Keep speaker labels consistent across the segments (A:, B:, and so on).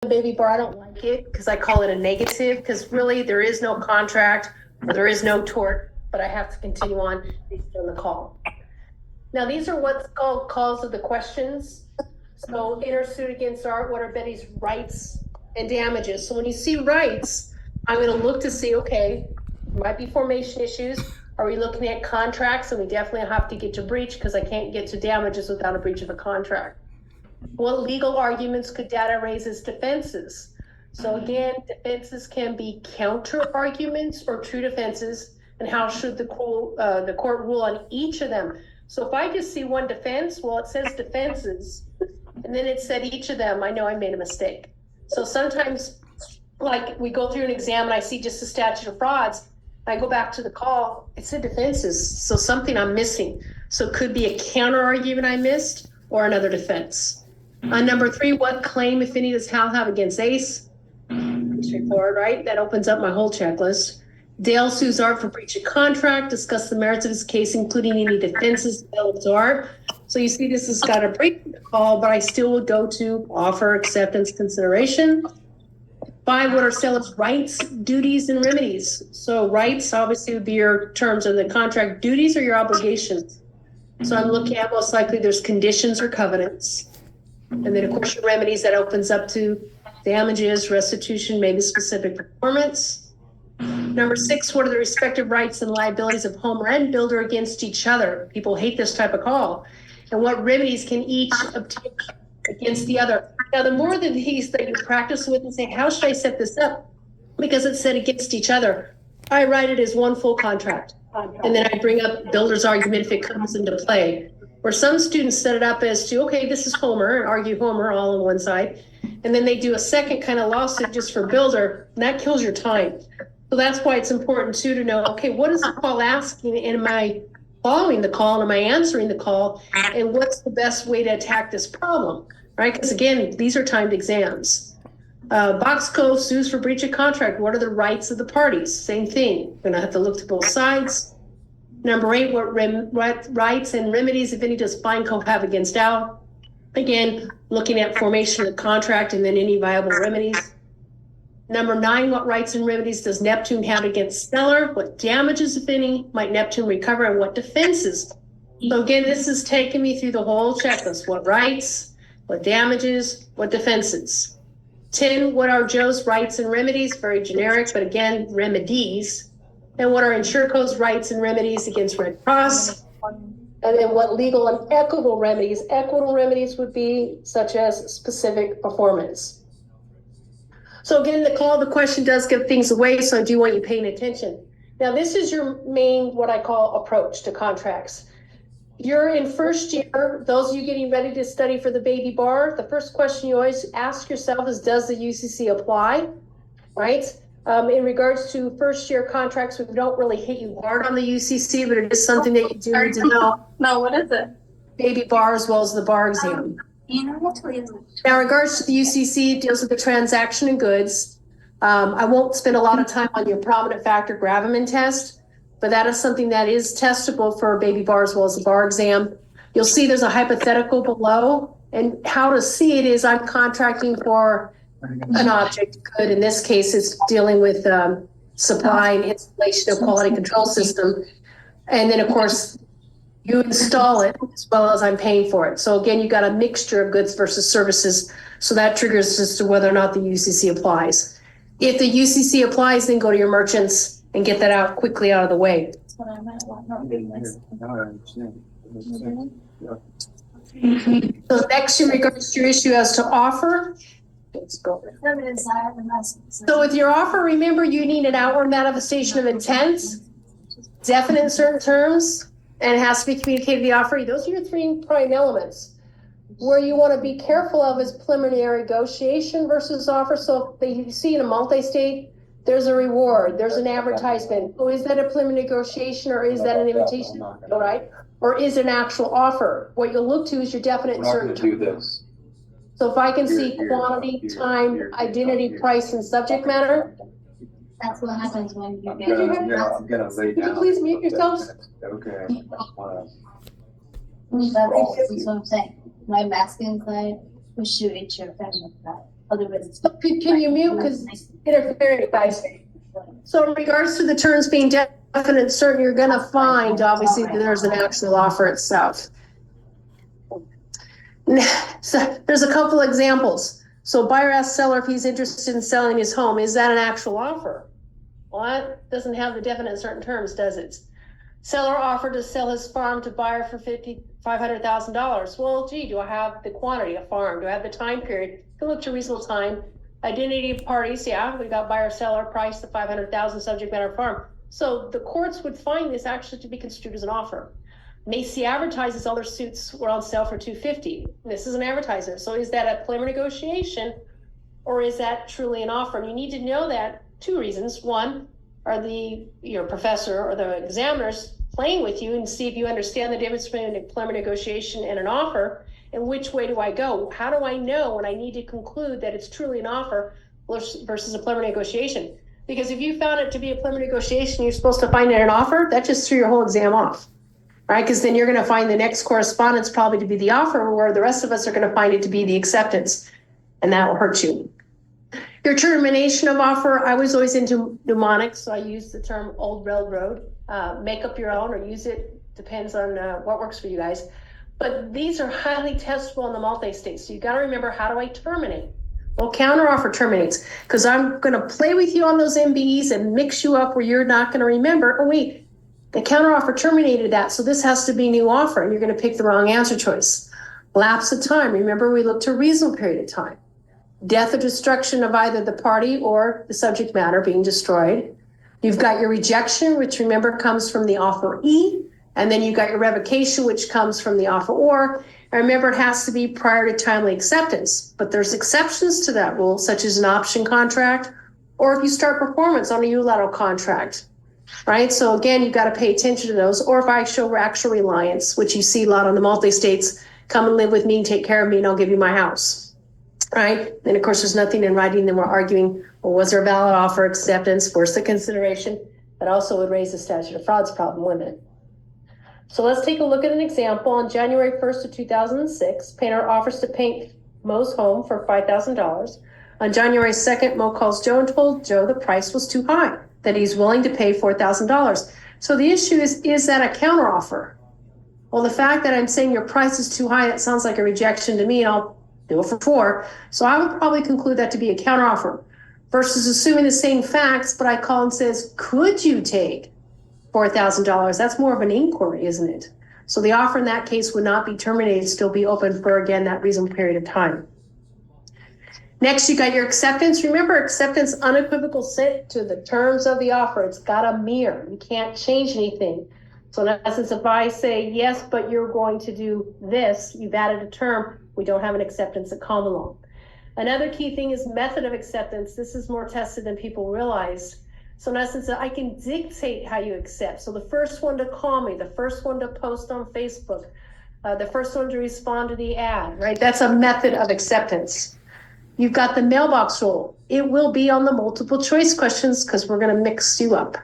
A: baby bar, I don't like it because I call it a negative, because really there is no contract or there is no tort, but I have to continue on based on the call. Now, these are what's called calls of the questions. So intersuit against Art, what are Betty's rights and damages? So when you see rights, I'm going to look to see, okay, might be formation issues. Are we looking at contracts? And we definitely have to get to breach, because I can't get to damages without a breach of a contract. What legal arguments could data raise as defenses? So again, defenses can be counter arguments or true defenses, and how should the court rule on each of them? So if I just see one defense, well, it says defenses, and then it said each of them, I know I made a mistake. So sometimes, like, we go through an exam and I see just the statute of frauds, I go back to the call, it said defenses, so something I'm missing. So it could be a counter argument I missed or another defense. Number 3, what claim, if any, does Hal have against Ace? Pretty straightforward, right? That opens up my whole checklist. Dale sues Art for breach of contract, discuss the merits of his case, including any defenses available to Art. So you see this has got a break call, but I still would go to offer, acceptance, consideration. 5, what are sellers' rights, duties, and remedies? So rights obviously would be your terms of the contract. Duties are your obligations. So I'm looking at most likely there's conditions or covenants. And then of course your remedies, that opens up to damages, restitution, maybe specific performance. Number 6, what are the respective rights and liabilities of homeowner and builder against each other? People hate this type of call. And what remedies can each obtain against the other? Now, the more that these that you practice with and say, how should I set this up? Because it's said against each other, I write it as one full contract. And then I bring up builder's argument if it comes into play. Where some students set it up as to, okay, this is Homer, and argue Homer all on one side. And then they do a second kind of lawsuit just for builder, and that kills your time. So that's why it's important too to know, okay, what is the call asking? And am I following the call? Am I answering the call? And what's the best way to attack this problem, right? Because again, these are timed exams. Boxco sues for breach of contract. What are the rights of the parties? Same thing. We're gonna have to look to both sides. Number 8, what rights and remedies, if any, does FineCo have against Al? Again, looking at formation of the contract and then any viable remedies. Number 9, what rights and remedies does Neptune have against Stellar? What damages, if any, might Neptune recover, and what defenses? So again, this is taking me through the whole checklist. What rights, what damages, what defenses? 10, what are Joe's rights and remedies? Very generic, but again, remedies. And what are InsureCo's rights and remedies against Red Cross? And then what legal and equitable remedies? Equitable remedies would be such as specific performance. So again, the call, the question does give things away, so I do want you paying attention. Now, this is your main, what I call, approach to contracts. You're in first year, those of you getting ready to study for the baby bar, the first question you always ask yourself is, does the UCC apply, right? In regards to first year contracts, we don't really hit you hard on the UCC, but it is something that you do need to know.
B: No, what is it?
A: Baby bar as well as the bar exam. Now, in regards to the UCC, it deals with the transaction and goods. I won't spend a lot of time on your prominent factor gravamen test, but that is something that is testable for a baby bar as well as the bar exam. You'll see there's a hypothetical below, and how to see it is I'm contracting for an object good. In this case, it's dealing with supply and installation of quality control system. And then, of course, you install it as well as I'm paying for it. So again, you got a mixture of goods versus services. So that triggers as to whether or not the UCC applies. If the UCC applies, then go to your merchants and get that out quickly out of the way.
B: That's what I meant. What not being this.
C: Now I understand.
A: So next, in regards to your issue as to offer, let's go. So with your offer, remember you need an outward manifestation of intent, definite in certain terms, and it has to be communicated to the offeree. Those are your 3 prime elements. Where you want to be careful of is preliminary negotiation versus offer. So if you see in a multi-state, there's a reward, there's an advertisement. Oh, is that a preliminary negotiation or is that an invitation? All right. Or is it an actual offer? What you'll look to is your definite in certain terms.
C: Do this.
A: So if I can see quantity, time, identity, price, and subject matter.
B: That's what happens when you
C: I'm
B: get.
C: gonna lay down.
A: Could you please mute yourselves?
C: Okay.
B: That's what I'm saying. My masculine client will shoot at your feminine client. Otherwise.
A: Can you mute, because interfering, guys. So in regards to the terms being definite and certain, you're gonna find, obviously, that there's an actual offer itself. So there's a couple examples. So buyer asks seller if he's interested in selling his home. Is that an actual offer? Well, that doesn't have the definite and certain terms, does it? Seller offered to sell his farm to buyer for $500,000. Well, gee, do I have the quantity of farm? Do I have the time period? Can look to reasonable time. Identity of parties, yeah, we got buyer, seller, price, the 500,000, subject matter, farm. So the courts would find this actually to be construed as an offer. Macy advertises all their suits were on sale for $250. This is an advertiser. So is that a preliminary negotiation, or is that truly an offer? And you need to know that two reasons. One, are your professor or the examiners playing with you and see if you understand the difference between a preliminary negotiation and an offer, and which way do I go? How do I know when I need to conclude that it's truly an offer versus a preliminary negotiation? Because if you found it to be a preliminary negotiation, you're supposed to find it an offer, that just threw your whole exam off, right? Because then you're going to find the next correspondence probably to be the offer, where the rest of us are going to find it to be the acceptance, and that will hurt you. Your termination of offer, I was always into mnemonics, so I use the term old railroad. Make up your own or use it, depends on what works for you guys. But these are highly testable in the multi-state, so you got to remember, how do I terminate? Well, counteroffer terminates, because I'm going to play with you on those MBEs and mix you up where you're not going to remember, oh wait, the counteroffer terminated that, so this has to be new offer, and you're going to pick the wrong answer choice. Lapse of time, remember we look to a reasonable period of time. Death or destruction of either the party or the subject matter being destroyed. You've got your rejection, which remember comes from the offeree, and then you've got your revocation, which comes from the offeror. And remember, it has to be prior to timely acceptance, but there's exceptions to that rule, such as an option contract, or if you start performance on a unilateral contract, right? So again, you've got to pay attention to those, or if I show actual reliance, which you see a lot on the multi-states, come and live with me and take care of me and I'll give you my house. Right. And of course, there's nothing in writing. Then we're arguing, well, was there a valid offer, acceptance, worth the consideration? That also would raise the statute of frauds problem, wouldn't it? So let's take a look at an example. On January 1st of 2006, painter offers to paint Mo's home for $5,000. On January 2nd, Mo calls Joe and told Joe the price was too high, that he's willing to pay $4,000. So the issue is that a counteroffer? Well, the fact that I'm saying your price is too high, that sounds like a rejection to me, and I'll do it for $4. So I would probably conclude that to be a counteroffer versus assuming the same facts, but I call and says, could you take $4,000? That's more of an inquiry, isn't it? So the offer in that case would not be terminated, still be open for, again, that reasonable period of time. Next, you got your acceptance. Remember, acceptance, unequivocal assent to the terms of the offer. It's got a mirror. You can't change anything. So in essence, if I say, yes, but you're going to do this, you've added a term, we don't have an acceptance at common law. Another key thing is method of acceptance. This is more tested than people realize. So in essence, I can dictate how you accept. So the first one to call me, the first one to post on Facebook, the first one to respond to the ad, right? That's a method of acceptance. You've got the mailbox rule. It will be on the multiple choice questions because we're going to mix you up.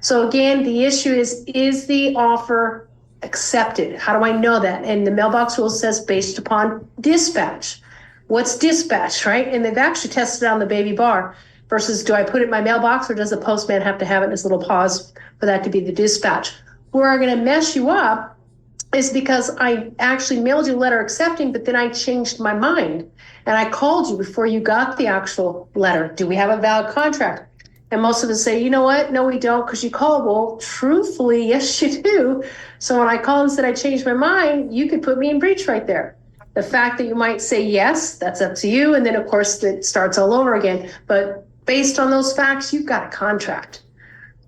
A: So again, the issue is the offer accepted? How do I know that? And the mailbox rule says based upon dispatch. What's dispatch, right? And they've actually tested it on the baby bar versus do I put it in my mailbox or does the postman have to have it in his little paws for that to be the dispatch? Where I'm going to mess you up is because I actually mailed you a letter accepting, but then I changed my mind and I called you before you got the actual letter. Do we have a valid contract? And most of us say, you know what? No, we don't, because you called. Well, truthfully, yes, you do. So when I called and said I changed my mind, you could put me in breach right there. The fact that you might say yes, that's up to you. And then, of course, it starts all over again. But based on those facts, you've got a contract.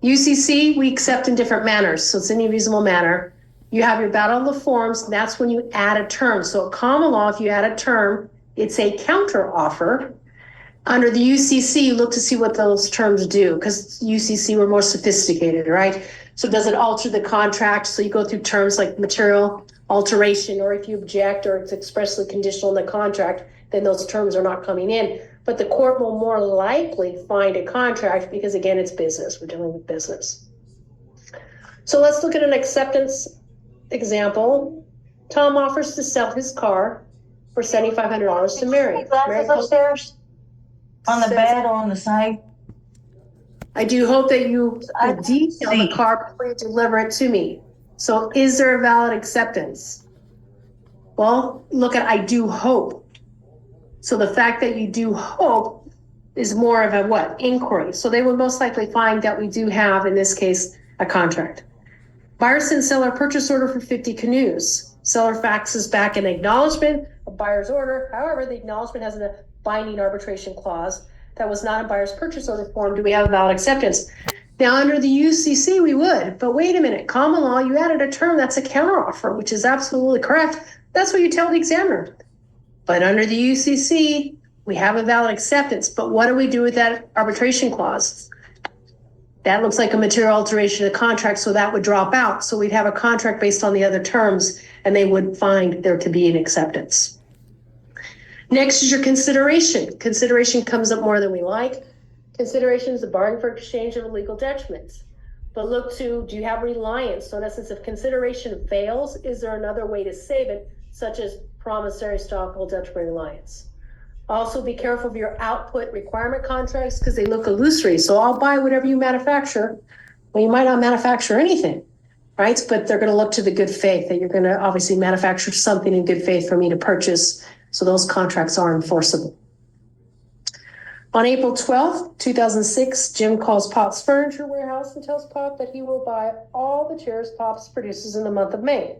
A: UCC, we accept in different manners. So it's any reasonable manner. You have your battle of the forms, and that's when you add a term. So at common law, if you add a term, it's a counter offer. Under the UCC, you look to see what those terms do because UCC were more sophisticated, right? So does it alter the contract? So you go through terms like material alteration, or if you object or it's expressly conditional in the contract, then those terms are not coming in. But the court will more likely find a contract because, again, it's business. We're dealing with business. So let's look at an acceptance example. Tom offers to sell his car for $7,500 to Mary.
B: Glasses upstairs.
D: On the
A: says-
D: bed or on the side?
A: I do hope that you
D: I
A: detail the
D: see.
A: car before you deliver it to me. So is there a valid acceptance? Well, look at, I do hope. So the fact that you do hope is more of a what? Inquiry. So they would most likely find that we do have, in this case, a contract. Buyer sends seller purchase order for 50 canoes. Seller faxes back an acknowledgement of buyer's order. However, the acknowledgement has a binding arbitration clause that was not in buyer's purchase order form. Do we have a valid acceptance? Now, under the UCC, we would, but wait a minute, common law, you added a term that's a counteroffer, which is absolutely correct. That's what you tell the examiner. But under the UCC, we have a valid acceptance. But what do we do with that arbitration clause? That looks like a material alteration of the contract, so that would drop out. So we'd have a contract based on the other terms, and they would find there to be an acceptance. Next is your consideration. Consideration comes up more than we like. Consideration is the bargain for exchange of illegal detriments. But look to, do you have reliance? So in essence, if consideration fails, is there another way to save it, such as promissory estoppel, detriment, reliance? Also be careful of your output requirement contracts because they look illusory. So I'll buy whatever you manufacture. Well, you might not manufacture anything, right? But they're going to look to the good faith that you're going to obviously manufacture something in good faith for me to purchase. So those contracts are enforceable. On April 12th, 2006, Jim calls Pop's Furniture Warehouse and tells Pop that he will buy all the chairs Pop's produces in the month of May.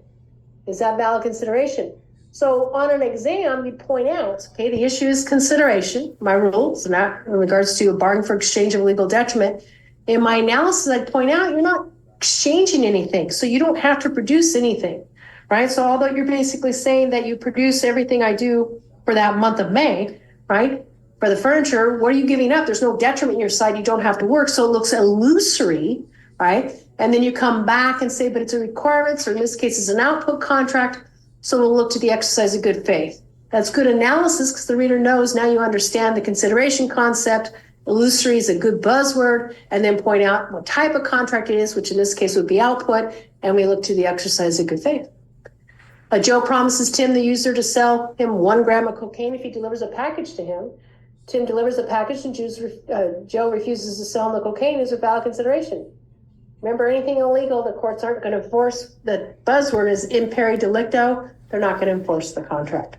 A: Is that valid consideration? So on an exam, you point out, okay, the issue is consideration. My rules, not in regards to a bargain for exchange of legal detriment. In my analysis, I'd point out you're not exchanging anything, so you don't have to produce anything, right? So although you're basically saying that you produce everything I do for that month of May, right? For the furniture, what are you giving up? There's no detriment in your side. You don't have to work, so it looks illusory, right? And then you come back and say, but it's a requirement, or in this case, it's an output contract. So we'll look to the exercise of good faith. That's good analysis because the reader knows now you understand the consideration concept. Illusory is a good buzzword, and then point out what type of contract it is, which in this case would be output, and we look to the exercise of good faith. Joe promises Tim, the user, to sell him 1 gram of cocaine if he delivers a package to him. Tim delivers a package and Joe refuses to sell him the cocaine. Is a valid consideration. Remember, anything illegal, the courts aren't going to enforce. The buzzword is imperi delicto. They're not going to enforce the contract.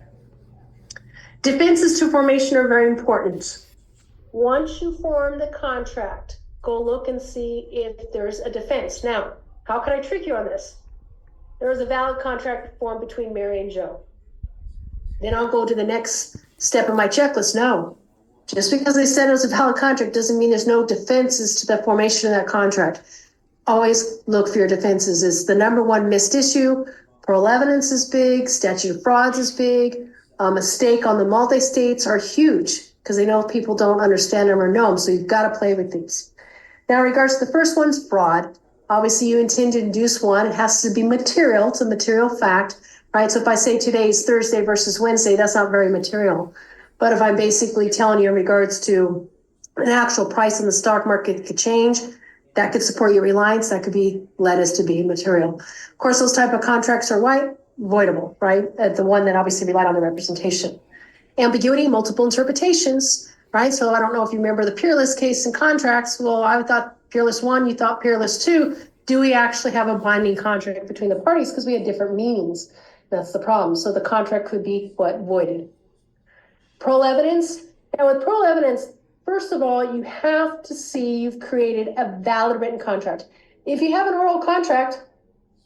A: Defenses to formation are very important. Once you form the contract, go look and see if there's a defense. Now, how can I trick you on this? There is a valid contract formed between Mary and Joe. Then I'll go to the next step of my checklist. No, just because they said it was a valid contract doesn't mean there's no defenses to the formation of that contract. Always look for your defenses. It's the number one missed issue. Parole evidence is big. Statute of frauds is big. Mistake on the multi-states are huge because they know people don't understand them or know them. So you've got to play with these. Now, in regards to the first one's fraud, obviously you intend to induce one. It has to be material. It's a material fact, right? So if I say today is Thursday versus Wednesday, that's not very material. But if I'm basically telling you in regards to an actual price in the stock market could change, that could support your reliance. That could be led as to be material. Of course, those type of contracts are voidable, right? The one that obviously relied on the representation. Ambiguity, multiple interpretations, right? So I don't know if you remember the Peerless case in contracts. Well, I thought Peerless 1, you thought Peerless 2. Do we actually have a binding contract between the parties? Because we had different meanings. That's the problem. So the contract could be voided. Parole evidence. Now with parole evidence, first of all, you have to see you've created a valid written contract. If you have an oral contract,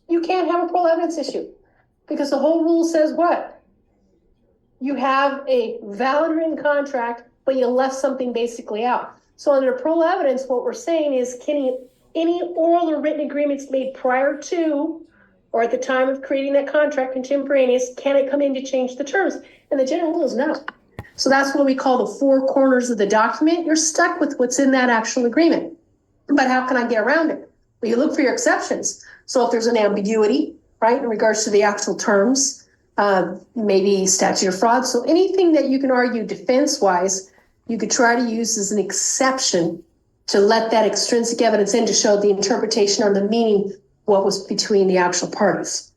A: you can't have a parole evidence issue because the whole rule says what? You have a valid written contract, but you left something basically out. So under parole evidence, what we're saying is, can any oral or written agreements made prior to or at the time of creating that contract contemporaneous, can it come in to change the terms? And the general rule is no. So that's what we call the four corners of the document. You're stuck with what's in that actual agreement. But how can I get around it? Well, you look for your exceptions. So if there's an ambiguity, right, in regards to the actual terms, maybe statute of fraud. So anything that you can argue defense-wise, you could try to use as an exception to let that extrinsic evidence in to show the interpretation or the meaning, what was between the actual parties.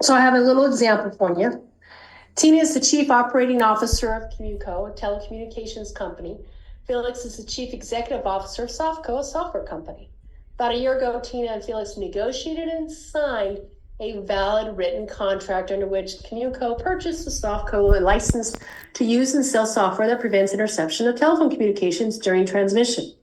A: So I have a little example for you. Tina is the Chief Operating Officer of Commuco, a telecommunications company. Felix is the Chief Executive Officer of Softco, a software company. About a year ago, Tina and Felix negotiated and signed a valid written contract under which Commuco purchased the Softco license to use and sell software that prevents interception of telephone communications during transmission.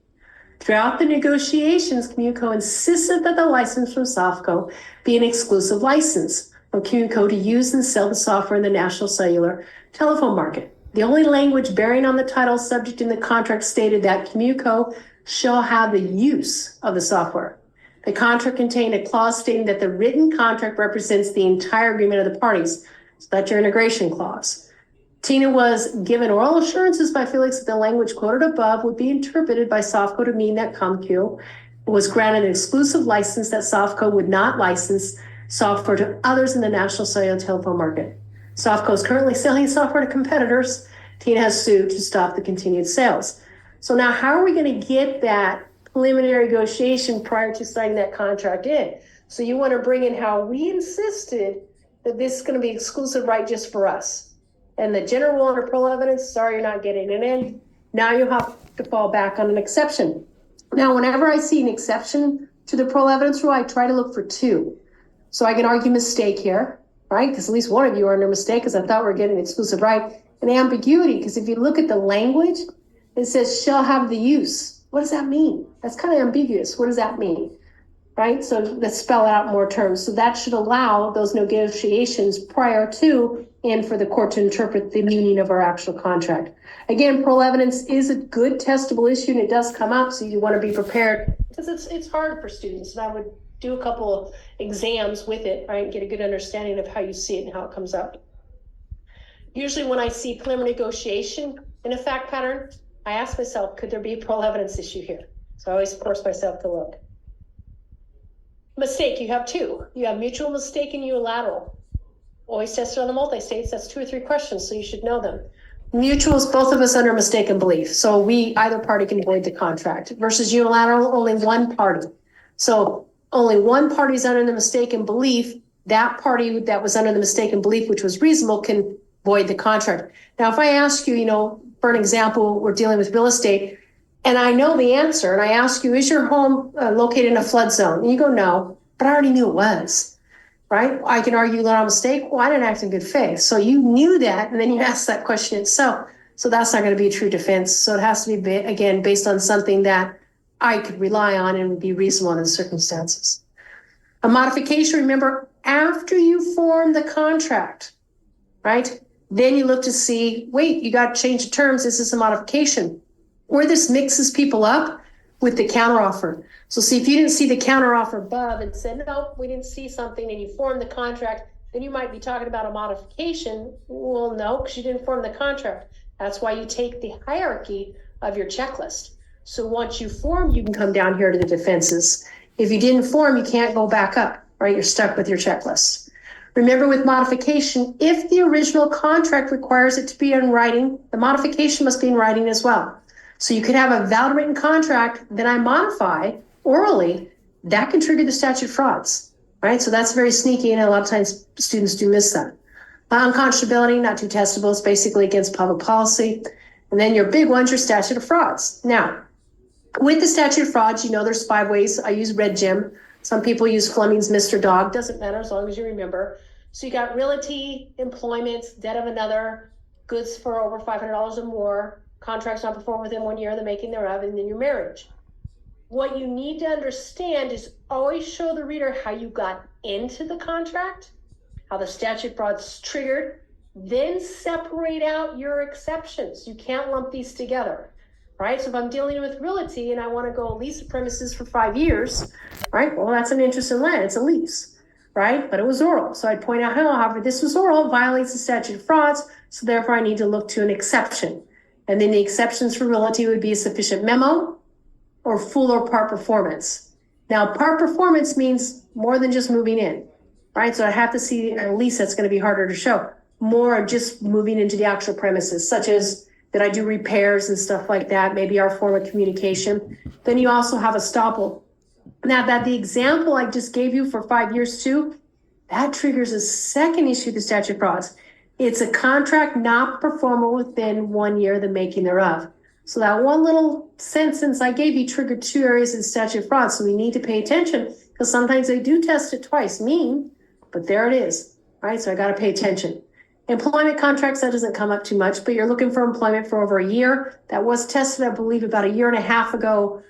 A: Throughout the negotiations, Commuco insisted that the license from Softco be an exclusive license for Commuco to use and sell the software in the national cellular telephone market. The only language bearing on the title subject in the contract stated that Commuco shall have the use of the software. The contract contained a clause stating that the written contract represents the entire agreement of the parties. So that's your integration clause. Tina was given oral assurances by Felix that the language quoted above would be interpreted by Softco to mean that Commuco was granted an exclusive license that Softco would not license software to others in the national cellular telephone market. Softco is currently selling software to competitors. Tina has sued to stop the continued sales. So now how are we going to get that preliminary negotiation prior to signing that contract in? So you want to bring in how we insisted that this is going to be exclusive right just for us. And the general rule under parole evidence, sorry, you're not getting it in. Now you have to fall back on an exception. Now, whenever I see an exception to the parole evidence rule, I try to look for two. So I can argue mistake here, right? Because at least one of you are under mistake because I thought we were getting exclusive right. And ambiguity, because if you look at the language, it says shall have the use. What does that mean? That's kind of ambiguous. What does that mean? Right? So let's spell out more terms. So that should allow those negotiations prior to and for the court to interpret the meaning of our actual contract. Again, parole evidence is a good testable issue and it does come up, so you want to be prepared because it's hard for students. And I would do a couple of exams with it, right? Get a good understanding of how you see it and how it comes up. Usually when I see preliminary negotiation in a fact pattern, I ask myself, could there be a parole evidence issue here? So I always force myself to look. Mistake, you have two. You have mutual mistake and unilateral. Always tested on the multi-states. That's 2 or 3 questions, so you should know them. Mutuals, both of us under mistaken belief. So either party can void the contract. Versus unilateral, only one party. So only one party is under the mistaken belief. That party that was under the mistaken belief, which was reasonable, can void the contract. Now, if I ask you, for an example, we're dealing with real estate, and I know the answer, and I ask you, is your home located in a flood zone? And you go, no, but I already knew it was, right? I can argue that I'm a mistake. Well, I didn't act in good faith. So you knew that, and then you asked that question itself. So that's not going to be a true defense. So it has to be, again, based on something that I could rely on and would be reasonable in the circumstances. A modification, remember, after you form the contract, right? Then you look to see, wait, you got to change the terms. Is this a modification? Or this mixes people up with the counteroffer. So see, if you didn't see the counteroffer above and said, no, we didn't see something, and you formed the contract, then you might be talking about a modification. Well, no, because you didn't form the contract. That's why you take the hierarchy of your checklist. So once you form, you can come down here to the defenses. If you didn't form, you can't go back up, right? You're stuck with your checklist. Remember, with modification, if the original contract requires it to be in writing, the modification must be in writing as well. So you could have a valid written contract, then I modify orally, that can trigger the statute of frauds, right? So that's very sneaky, and a lot of times students do miss that. Unconscionability, not too testable, it's basically against public policy. And then your big ones, your statute of frauds. Now, with the statute of frauds, there's 5 ways. I use Red Jim. Some people use Fleming's Mr. Dog. Doesn't matter as long as you remember. So you got realty, employment, debt of another, goods for over $500 or more, contracts not performed within 1 year of the making thereof, and then your marriage. What you need to understand is always show the reader how you got into the contract, how the statute of frauds triggered, then separate out your exceptions. You can't lump these together, right? So if I'm dealing with realty and I want to go lease the premises for 5 years, right? Well, that's an interest in land. It's a lease, right? But it was oral. So I'd point out, however, this was oral, violates the statute of frauds. So therefore I need to look to an exception. And then the exceptions for realty would be a sufficient memo or full or part performance. Now, part performance means more than just moving in, right? So I have to see a lease that's going to be harder to show. More just moving into the actual premises, such as that I do repairs and stuff like that, maybe our form of communication. Then you also have estoppel. Now that the example I just gave you for 5 years too, that triggers a second issue of the statute of frauds. It's a contract not performable within 1 year of the making thereof. So that one little sentence I gave you triggered two areas of statute of fraud. So we need to pay attention because sometimes they do test it twice, but there it is, right? So I got to pay attention. Employment contracts, that doesn't come up too much, but you're looking for employment for over a year. That was tested, I believe, about a year and a half ago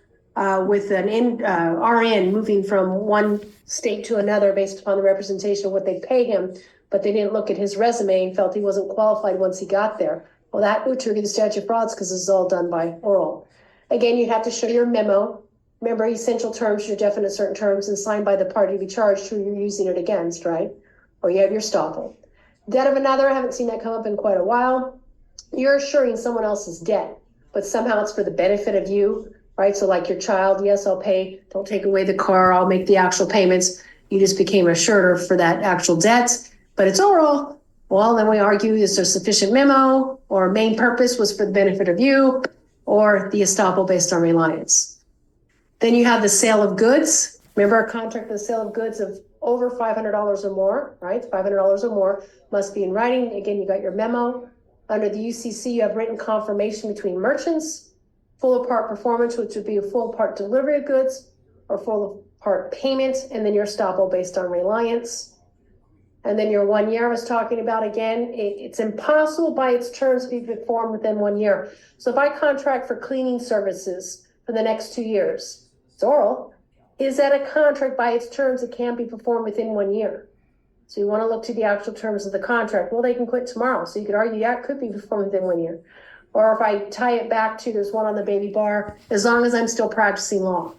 A: with an RN moving from one state to another based upon the representation of what they pay him, but they didn't look at his resume and felt he wasn't qualified once he got there. Well, that would trigger the statute of frauds because this is all done by oral. Again, you'd have to show your memo. Remember, essential terms, your definite certain terms, and signed by the party to be charged who you're using it against, right? Or you have your estoppel. Debt of another, I haven't seen that come up in quite a while. You're assuring someone else's debt, but somehow it's for the benefit of you, right? So like your child, yes, I'll pay, don't take away the car, I'll make the actual payments. You just became a surer for that actual debt, but it's oral. Well, then we argue, is there sufficient memo or main purpose was for the benefit of you or the estoppel based on reliance. Then you have the sale of goods. Remember a contract for the sale of goods of over $500 or more, right? $500 or more must be in writing. Again, you got your memo. Under the UCC, you have written confirmation between merchants, full or part performance, which would be a full part delivery of goods or full part payment, and then your estoppel based on reliance. And then your 1 year I was talking about, again, it's impossible by its terms to be performed within 1 year. So if I contract for cleaning services for the next 2 years, it's oral. Is that a contract by its terms that can be performed within 1 year? So you want to look to the actual terms of the contract. Well, they can quit tomorrow. So you could argue that could be performed within 1 year. Or if I tie it back to, there's one on the baby bar, as long as I'm still practicing law.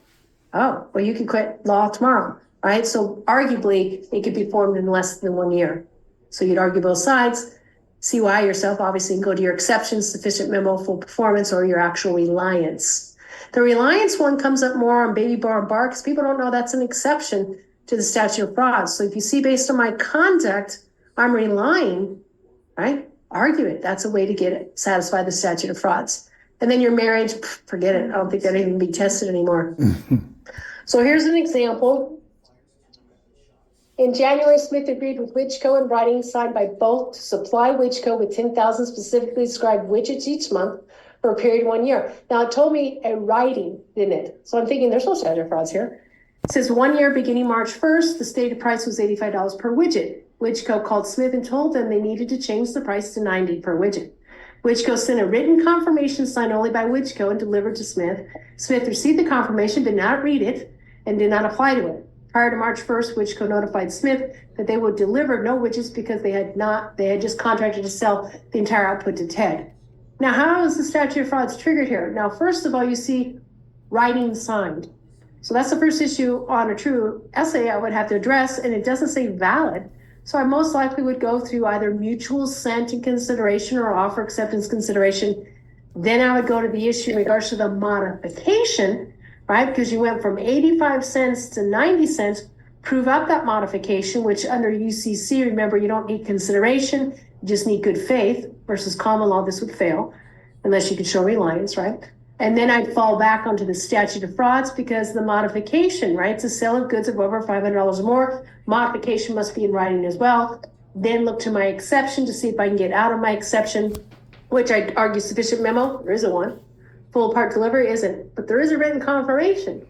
A: Oh, well, you can quit law tomorrow, right? So arguably it could be formed in less than 1 year. So you'd argue both sides, see why yourself, obviously, and go to your exceptions, sufficient memo, full performance, or your actual reliance. The reliance one comes up more on baby bar and bar because people don't know that's an exception to the statute of frauds. So if you see based on my conduct, I'm relying, right? Argue it. That's a way to get it, satisfy the statute of frauds. And then your marriage, forget it. I don't think that'll even be tested anymore. So here's an example. In January, Smith agreed with Wichco in writing signed by both to supply Wichco with 10,000 specifically described widgets each month for a period of 1 year. Now it told me a writing, didn't it? So I'm thinking there's no statute of frauds here. It says 1 year beginning March 1st, the stated price was $85 per widget. Wichco called Smith and told them they needed to change the price to $90 per widget. Wichco sent a written confirmation signed only by Wichco and delivered to Smith. Smith received the confirmation, did not read it, and did not apply to it. Prior to March 1st, Wichco notified Smith that they would deliver no widgets because they had just contracted to sell the entire output to TED. Now, how is the statute of frauds triggered here? Now, first of all, you see writing signed. So that's the first issue on a true essay I would have to address, and it doesn't say valid. So I most likely would go through either mutual assent and consideration or offer acceptance consideration. Then I would go to the issue in regards to the modification, right? Because you went from 85 cents to 90 cents, prove up that modification, which under UCC, remember, you don't need consideration, you just need good faith versus common law, this would fail unless you could show reliance, right? And then I'd fall back onto the statute of frauds because the modification, right? It's a sale of goods of over $500 or more. Modification must be in writing as well. Then look to my exception to see if I can get out of my exception, which I argue sufficient memo. There isn't one. Full part delivery isn't, but there is a written confirmation.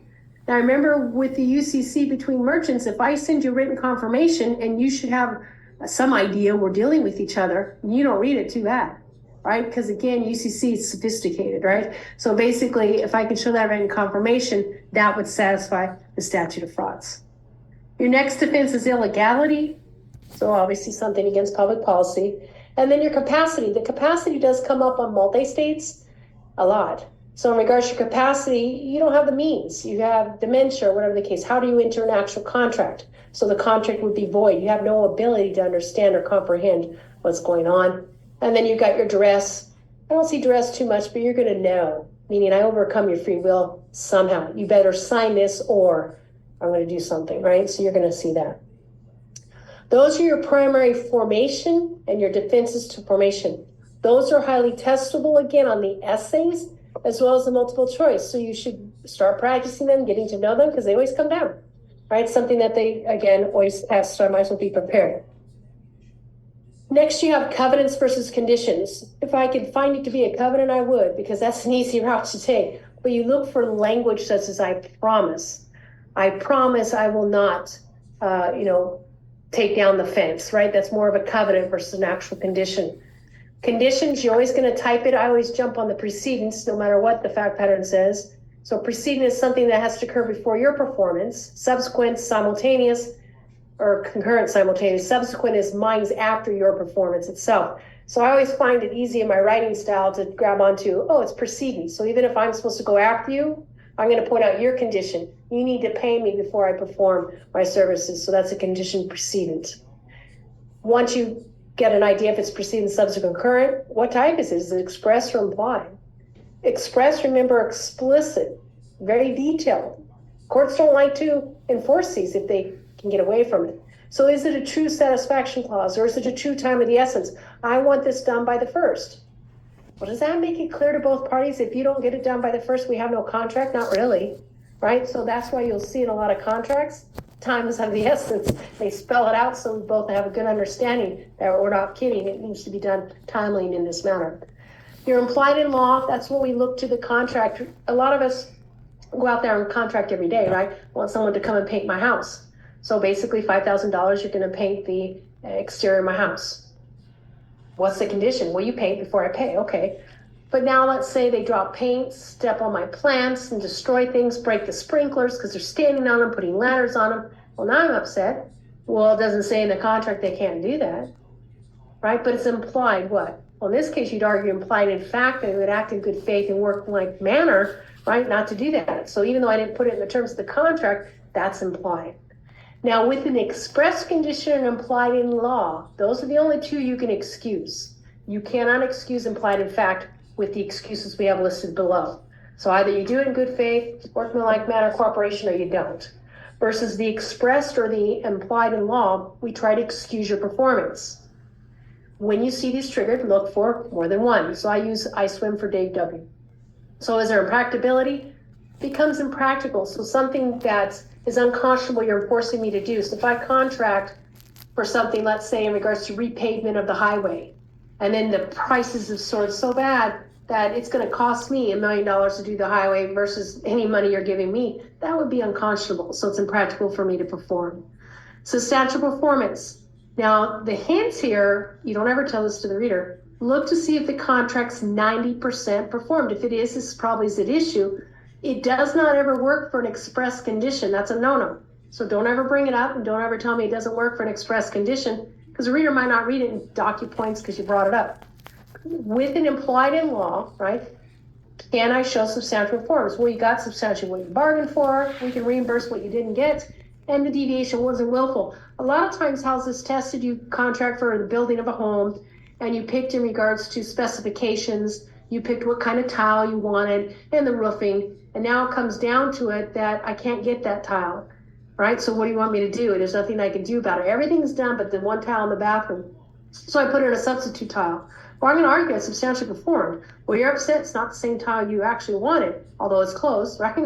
A: Now remember with the UCC between merchants, if I send you written confirmation and you should have some idea we're dealing with each other, you don't read it too bad. Right? Because again, UCC is sophisticated, right? So basically, if I can show that written confirmation, that would satisfy the statute of frauds. Your next offense is illegality. So obviously something against public policy. And then your capacity. The capacity does come up on multi-states a lot. So in regards to capacity, you don't have the means. You have dementia or whatever the case. How do you enter an actual contract? So the contract would be void. You have no ability to understand or comprehend what's going on. And then you've got your duress. I don't see duress too much, but you're going to know, meaning I overcome your free will somehow. You better sign this or I'm going to do something, right? So you're going to see that. Those are your primary formation and your defenses to formation. Those are highly testable, again, on the essays as well as the multiple choice. So you should start practicing them, getting to know them, because they always come down, right? Something that they, again, always ask, so I might as well be prepared. Next, you have covenants versus conditions. If I could find it to be a covenant, I would, because that's an easy route to take. But you look for language such as I promise. I promise I will not, take down the fence, right? That's more of a covenant versus an actual condition. Conditions, you're always going to type it. I always jump on the precedence, no matter what the fact pattern says. So precedent is something that has to occur before your performance. Subsequent, simultaneous, or concurrent simultaneous. Subsequent is mine's after your performance itself. So I always find it easy in my writing style to grab onto, oh, it's precedent. So even if I'm supposed to go after you, I'm going to point out your condition. You need to pay me before I perform my services. So that's a condition precedent. Once you get an idea if it's precedent, subsequent, current, what type is it? Is it express or implied? Express, remember, explicit, very detailed. Courts don't like to enforce these if they can get away from it. So is it a true satisfaction clause, or is it a true time of the essence? I want this done by the 1st. Well, does that make it clear to both parties? If you don't get it done by the 1st, we have no contract? Not really, right? So that's why you'll see in a lot of contracts, time is of the essence. They spell it out so we both have a good understanding that we're not kidding. It needs to be done timely and in this manner. You're implied in law. That's what we look to the contract. A lot of us go out there and contract every day, right? I want someone to come and paint my house. So basically $5,000, you're going to paint the exterior of my house. What's the condition? Well, you paint before I pay. Okay. But now let's say they drop paint, step on my plants and destroy things, break the sprinklers because they're standing on them, putting ladders on them. Well, now I'm upset. Well, it doesn't say in the contract they can't do that, right? But it's implied what? Well, in this case, you'd argue implied in fact that they would act in good faith and work like manner, right? Not to do that. So even though I didn't put it in the terms of the contract, that's implied. Now, with an express condition and implied in law, those are the only two you can excuse. You cannot excuse implied in fact with the excuses we have listed below. So either you do it in good faith, workmanlike manner, cooperation, or you don't. Versus the expressed or the implied in law, we try to excuse your performance. When you see these triggered, look for more than one. So I use I swim for Dave W. So is there impracticability? Becomes impractical. So something that is unconscionable you're forcing me to do. So if I contract for something, let's say in regards to repavement of the highway, and then the prices have soared so bad that it's going to cost me $1 million to do the highway versus any money you're giving me, that would be unconscionable. So it's impractical for me to perform. Substantial performance. Now, the hints here, you don't ever tell this to the reader, look to see if the contract's 90% performed. If it is, this probably is at issue. It does not ever work for an express condition. That's a no-no. So don't ever bring it up and don't ever tell me it doesn't work for an express condition because the reader might not read it in docu-points because you brought it up. With an implied in law, right, can I show substantial performance? Well, you got substantially what you bargained for. We can reimburse what you didn't get. And the deviation wasn't willful. A lot of times how's this tested? You contract for the building of a home and you picked in regards to specifications. You picked what kind of tile you wanted and the roofing. And now it comes down to it that I can't get that tile, right? So what do you want me to do? There's nothing I can do about it. Everything's done but the one tile in the bathroom. So I put in a substitute tile. Or I'm going to argue it's substantially performed. Well, you're upset it's not the same tile you actually wanted, although it's close, right?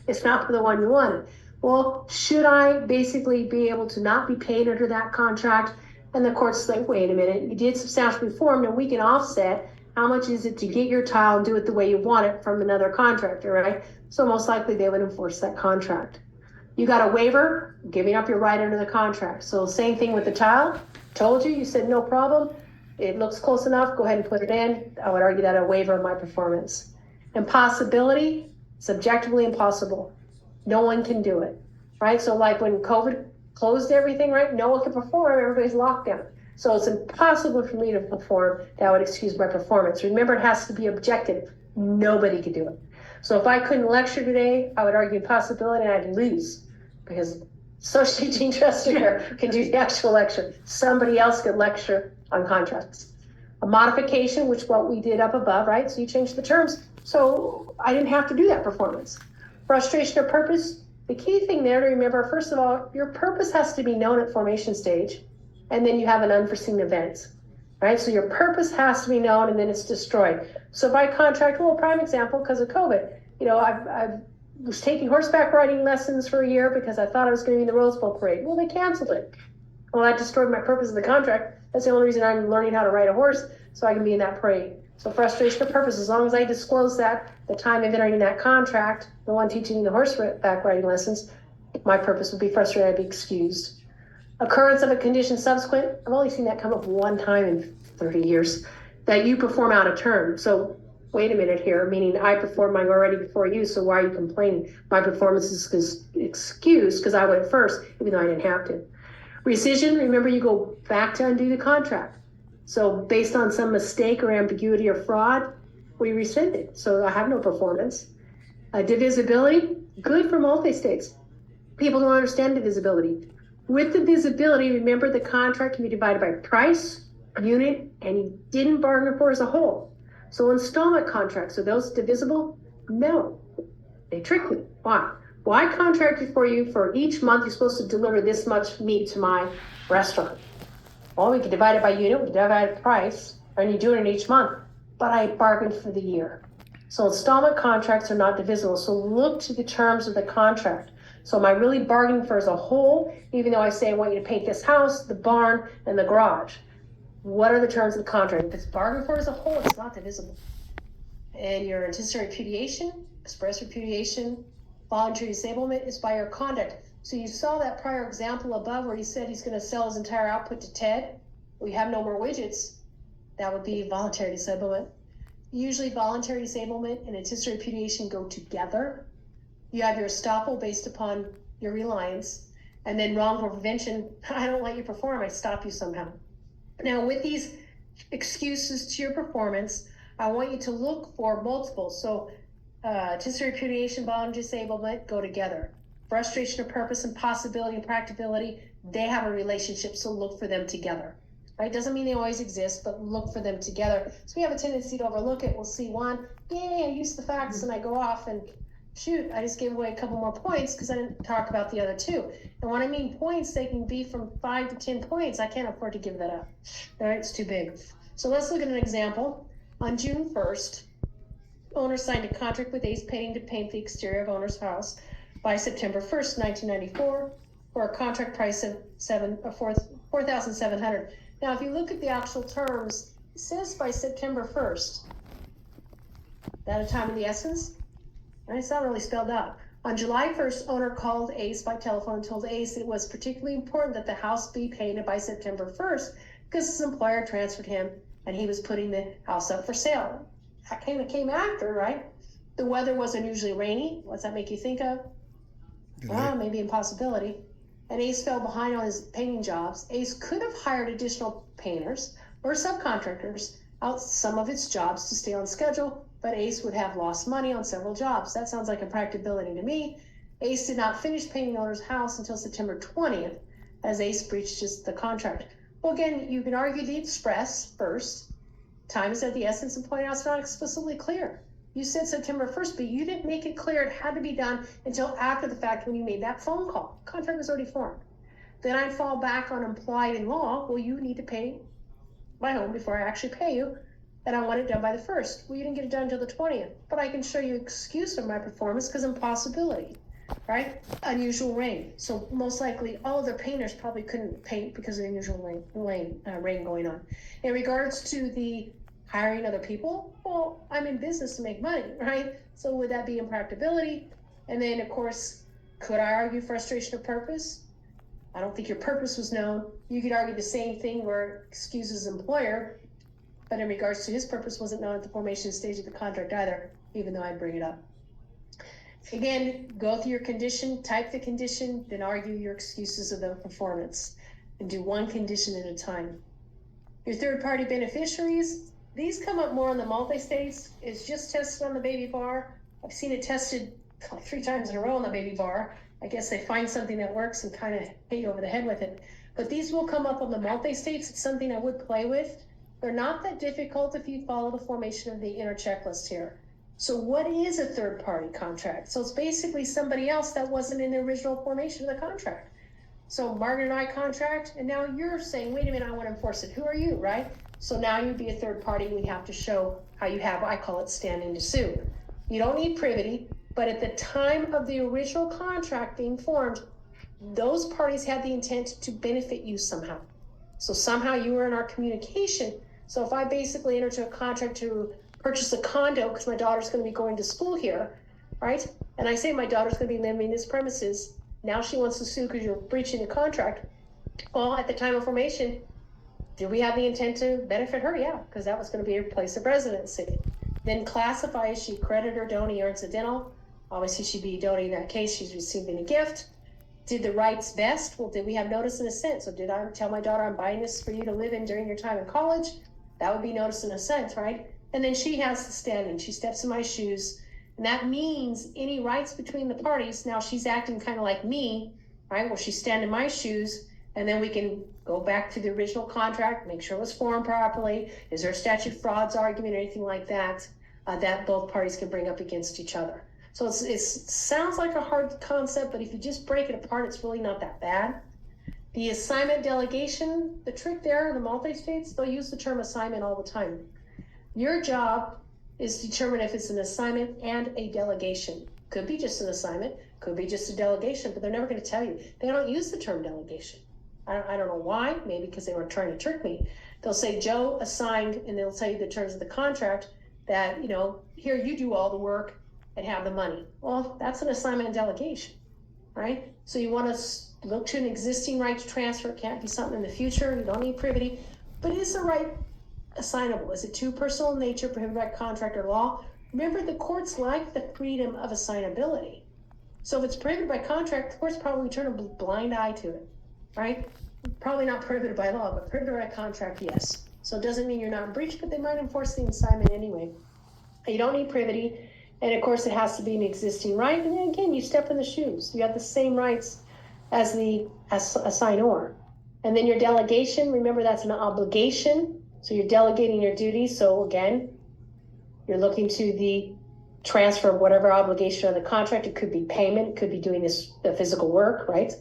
A: It's not the one you wanted. Well, should I basically be able to not be paid under that contract? And the court's like, wait a minute, you did substantially performed and we can offset. How much is it to get your tile and do it the way you want it from another contractor, right? So most likely they would enforce that contract. You got a waiver, giving up your right under the contract. So same thing with the tile. Told you, you said no problem. It looks close enough, go ahead and put it in. I would argue that a waiver of my performance. Impossibility, subjectively impossible. No one can do it, right? So like when COVID closed everything, right? No one can perform, everybody's locked down. So it's impossible for me to perform. That would excuse my performance. Remember, it has to be objective. Nobody could do it. So if I couldn't lecture today, I would argue impossibility and I'd lose because Associate Dean Trestiger can do the actual lecture. Somebody else could lecture on contracts. A modification, which what we did up above, right? So you changed the terms. So I didn't have to do that performance. Frustration of purpose. The key thing there to remember, first of all, your purpose has to be known at formation stage, and then you have an unforeseen event, right? So your purpose has to be known and then it's destroyed. So if I contract, well, prime example, because of COVID, I was taking horseback riding lessons for a year because I thought I was going to be in the Rose Bowl parade. Well, they canceled it. Well, that destroyed my purpose of the contract. That's the only reason I'm learning how to ride a horse, so I can be in that parade. So frustration of purpose, as long as I disclose that, the time of entering that contract, the one teaching the horseback riding lessons, my purpose would be frustrated, I'd be excused. Occurrence of a condition subsequent, I've only seen that come up one time in 30 years, that you perform out of turn. So wait a minute here, meaning I performed mine already before you, so why are you complaining? My performance is excused because I went first, even though I didn't have to. Rescission, remember you go back to undo the contract. So based on some mistake or ambiguity or fraud, we rescind it. So I have no performance. Divisibility, good for multi-states. People don't understand divisibility. With divisibility, remember the contract can be divided by price, unit, and you didn't bargain for as a whole. So installment contracts, are those divisible? No, they trick me. Why? Well, I contracted for you for each month you're supposed to deliver this much meat to my restaurant. Well, we could divide it by unit, we could divide it by price, and you do it in each month, but I bargained for the year. So installment contracts are not divisible, so look to the terms of the contract. So am I really bargaining for as a whole, even though I say I want you to paint this house, the barn, and the garage? What are the terms of the contract? If it's bargained for as a whole, it's not divisible. And your anticipated repudiation, express repudiation, voluntary disablement is by your conduct. So you saw that prior example above where he said he's going to sell his entire output to Ted. We have no more widgets. That would be voluntary disablement. Usually voluntary disablement and anticipated repudiation go together. You have your estoppel based upon your reliance, and then wrongful prevention. I don't let you perform, I stop you somehow. Now with these excuses to your performance, I want you to look for multiples. So anticipated repudiation, voluntary disablement go together. Frustration of purpose and possibility and practicability, they have a relationship, so look for them together. Right? Doesn't mean they always exist, but look for them together. So we have a tendency to overlook it. We'll see one, yay, I use the facts and I go off and shoot, I just gave away a couple more points because I didn't talk about the other two. And when I mean points, they can be from 5 to 10 points. I can't afford to give that up. All right, it's too big. So let's look at an example. On June 1st, owner signed a contract with Ace Painting to paint the exterior of owner's house by September 1st, 1994, for a contract price of $4,700. Now, if you look at the actual terms, it says by September 1st. That a time of the essence? Right? It's not really spelled out. On July 1st, owner called Ace by telephone and told Ace it was particularly important that the house be painted by September 1st because his employer transferred him and he was putting the house up for sale. That came after, right? The weather was unusually rainy. What's that make you think of? Well, maybe impossibility. And Ace fell behind on his painting jobs. Ace could have hired additional painters or subcontractors out some of its jobs to stay on schedule, but Ace would have lost money on several jobs. That sounds like impracticability to me. Ace did not finish painting owner's house until September 20th, as Ace breached the contract. Well, again, you can argue the express first. Time is of the essence and point out it's not explicitly clear. You said September 1st, but you didn't make it clear it had to be done until after the fact when you made that phone call. Contract was already formed. Then I'd fall back on implied in law. Well, you need to pay my home before I actually pay you, and I want it done by the 1st. Well, you didn't get it done until the 20th, but I can show you excuse for my performance because impossibility, right? Unusual rain. So most likely all of their painters probably couldn't paint because of the unusual rain going on. In regards to the hiring other people, well, I'm in business to make money, right? So would that be impracticability? And then, of course, could I argue frustration of purpose? I don't think your purpose was known. You could argue the same thing where excuses employer, but in regards to his purpose wasn't known at the formation stage of the contract either, even though I'd bring it up. Again, go through your condition, type the condition, then argue your excuses of the performance, and do one condition at a time. Your third-party beneficiaries, these come up more on the multi-states. It's just tested on the baby bar. I've seen it tested like 3 times in a row on the baby bar. I guess they find something that works and kind of hit you over the head with it. But these will come up on the multi-states. It's something I would play with. They're not that difficult if you follow the formation of the inner checklist here. So what is a third-party contract? So it's basically somebody else that wasn't in the original formation of the contract. So Margaret and I contract, and now you're saying, wait a minute, I want to enforce it. Who are you, right? So now you'd be a third party, and we have to show how you have, I call it standing to sue. You don't need privity, but at the time of the original contract being formed, those parties had the intent to benefit you somehow. So somehow you were in our communication. So if I basically enter into a contract to purchase a condo because my daughter's going to be going to school here, right? And I say my daughter's going to be living in this premises. Now she wants to sue because you're breaching the contract. Well, at the time of formation, did we have the intent to benefit her? Yeah, because that was going to be her place of residency. Then classify, is she creditor, donee, or incidental? Obviously, she'd be donee in that case. She's receiving a gift. Did the rights vest? Well, did we have notice and assent? So did I tell my daughter, I'm buying this for you to live in during your time in college? That would be notice and assent, right? And then she has the standing. She steps in my shoes. And that means any rights between the parties. Now she's acting kind of like me, right? Well, she's standing in my shoes. And then we can go back to the original contract, make sure it was formed properly. Is there a statute of frauds argument or anything like that, that both parties can bring up against each other? So it sounds like a hard concept, but if you just break it apart, it's really not that bad. The assignment delegation, the trick there, the multi-states, they'll use the term assignment all the time. Your job is to determine if it's an assignment and a delegation. Could be just an assignment, could be just a delegation, but they're never going to tell you. They don't use the term delegation. I don't know why, maybe because they were trying to trick me. They'll say Joe assigned, and they'll tell you the terms of the contract that, here you do all the work and have the money. Well, that's an assignment and delegation, right? So you want to look to an existing right to transfer. It can't be something in the future. You don't need privity. But is the right assignable? Is it too personal in nature, prohibited by contract or law? Remember, the courts like the freedom of assignability. So if it's prohibited by contract, the courts probably turn a blind eye to it, right? Probably not prohibited by law, but prohibited by contract, yes. So it doesn't mean you're not in breach, but they might enforce the assignment anyway. You don't need privity. And of course, it has to be an existing right. And then again, you step in the shoes. You have the same rights as the assignor. And then your delegation, remember that's an obligation. So you're delegating your duties. So again, you're looking to the transfer of whatever obligation on the contract. It could be payment, it could be doing the physical work, right?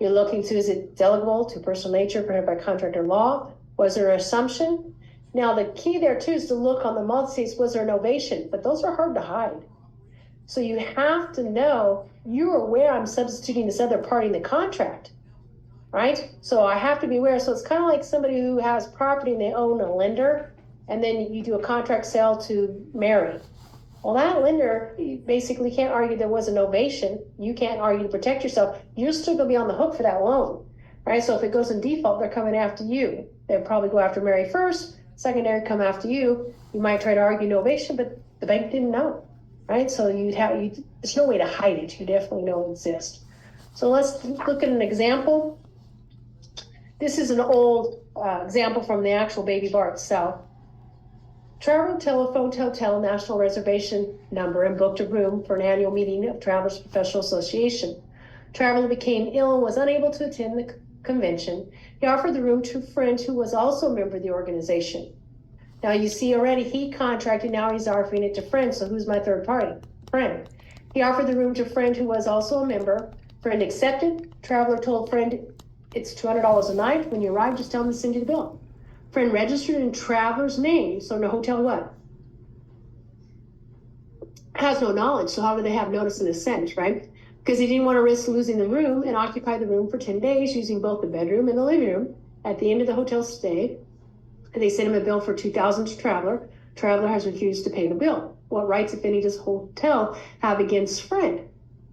A: You're looking to, is it delegable to personal nature, prohibited by contract or law? Was there an assumption? Now, the key there too is to look on the multi-states, was there an ovation? But those are hard to hide. So you have to know, you're aware I'm substituting this other party in the contract, right? So I have to be aware. So it's kind of like somebody who has property and they own a lender, and then you do a contract sale to Mary. Well, that lender basically can't argue there was an ovation. You can't argue to protect yourself. You're still going to be on the hook for that loan, right? So if it goes in default, they're coming after you. They'll probably go after Mary first, secondary come after you. You might try to argue no ovation, but the bank didn't know, right? So there's no way to hide it. You definitely know it exists. So let's look at an example. This is an old example from the actual baby bar itself. Traveler telephoned Hotel National Reservation number and booked a room for an annual meeting of Travelers Professional Association. Traveler became ill and was unable to attend the convention. He offered the room to a friend who was also a member of the organization. Now you see already he contracted, now he's offering it to friend. So who's my third party? Friend. He offered the room to a friend who was also a member. Friend accepted. Traveler told friend, it's $200 a night. When you arrive, just tell them to send you the bill. Friend registered in Traveler's name, so no hotel what? Has no knowledge, so how do they have notice and assent, right? Because he didn't want to risk losing the room and occupy the room for 10 days using both the bedroom and the living room at the end of the hotel stay. And they sent him a bill for $2,000 to Traveler. Traveler has refused to pay the bill. What rights, if any, does hotel have against friend?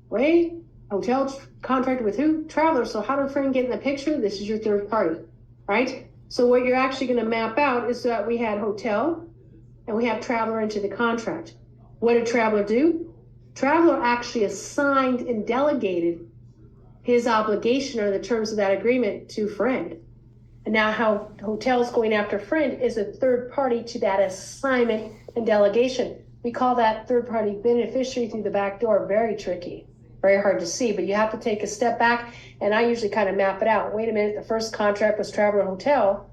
A: Wait, hotel contracted with who? Traveler. So how did friend get in the picture? This is your third party, right? So what you're actually going to map out is that we had hotel and we have Traveler into the contract. What did Traveler do? Traveler actually assigned and delegated his obligation or the terms of that agreement to friend. And now how hotel's going after friend is a third party to that assignment and delegation. We call that third party beneficiary through the back door. Very tricky, very hard to see, but you have to take a step back, and I usually kind of map it out. Wait a minute, the first contract was Traveler Hotel.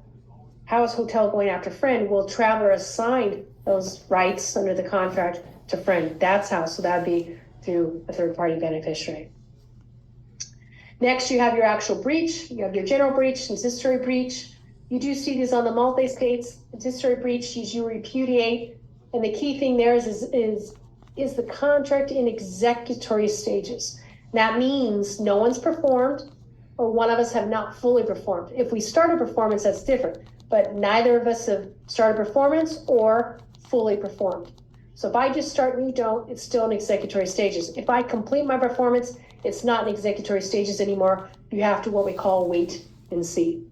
A: How is hotel going after friend? Well, Traveler assigned those rights under the contract to friend. That's how, so that'd be through a third party beneficiary. Next, you have your actual breach. You have your general breach, insistory breach. You do see these on the multi-states. Insistory breach is you repudiate. And the key thing there is the contract in executory stages. That means no one's performed, or one of us have not fully performed. If we started performance, that's different, but neither of us have started performance or fully performed. So if I just start and you don't, it's still in executory stages. If I complete my performance, it's not in executory stages anymore. You have to what we call wait and see.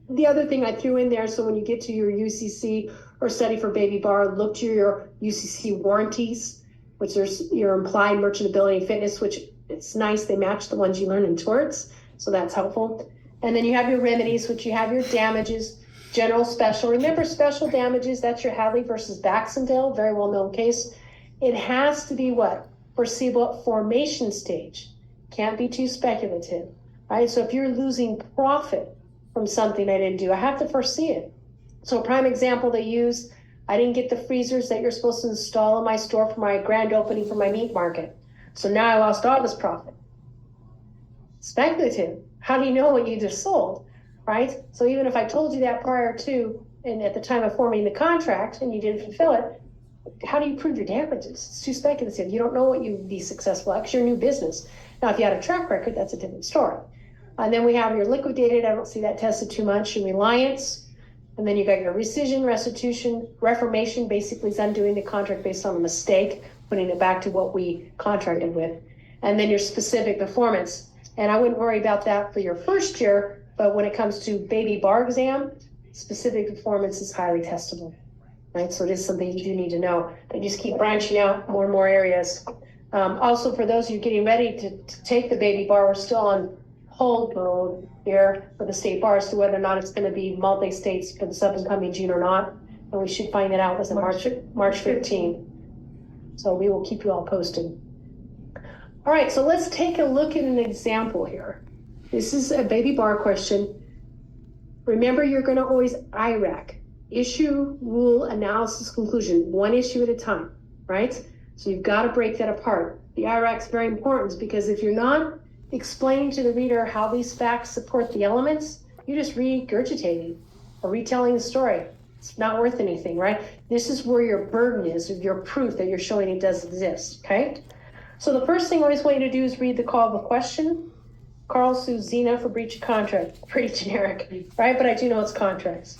A: The other thing I threw in there, so when you get to your UCC or study for baby bar, look to your UCC warranties, which there's your implied merchantability and fitness, which it's nice, they match the ones you learn in torts, so that's helpful. And then you have your remedies, which you have your damages, general, special. Remember special damages, that's your Hadley versus Baxendale, very well-known case. It has to be what? Foreseeable at formation stage. Can't be too speculative, right? So if you're losing profit from something I didn't do, I have to foresee it. So a prime example they use, I didn't get the freezers that you're supposed to install in my store for my grand opening for my meat market. So now I lost all this profit. Speculative. How do you know what you just sold, right? So even if I told you that prior to, and at the time of forming the contract and you didn't fulfill it, how do you prove your damages? It's too speculative. You don't know what you'd be successful at because you're a new business. Now, if you had a track record, that's a different story. And then we have your liquidated, I don't see that tested too much, your reliance. And then you got your rescission, restitution, reformation, basically is undoing the contract based on a mistake, putting it back to what we contracted with. And then your specific performance. And I wouldn't worry about that for your first year, but when it comes to baby bar exam, specific performance is highly testable, right? So it is something you do need to know. They just keep branching out more and more areas. Also, for those of you getting ready to take the baby bar, we're still on hold mode here for the state bar as to whether or not it's going to be multi-states for this up and coming June or not. And we should find that out was in March 15. So we will keep you all posted. All right, so let's take a look at an example here. This is a baby bar question. Remember, you're going to always IRAC, issue, rule, analysis, conclusion, one issue at a time, right? So you've got to break that apart. The IRAC is very important because if you're not explaining to the reader how these facts support the elements, you're just regurgitating or retelling the story. It's not worth anything, right? This is where your burden is, of your proof that you're showing it does exist, okay? So the first thing I always want you to do is read the call of a question. Carl sues Xena for breach of contract. Pretty generic, right? But I do know it's contracts.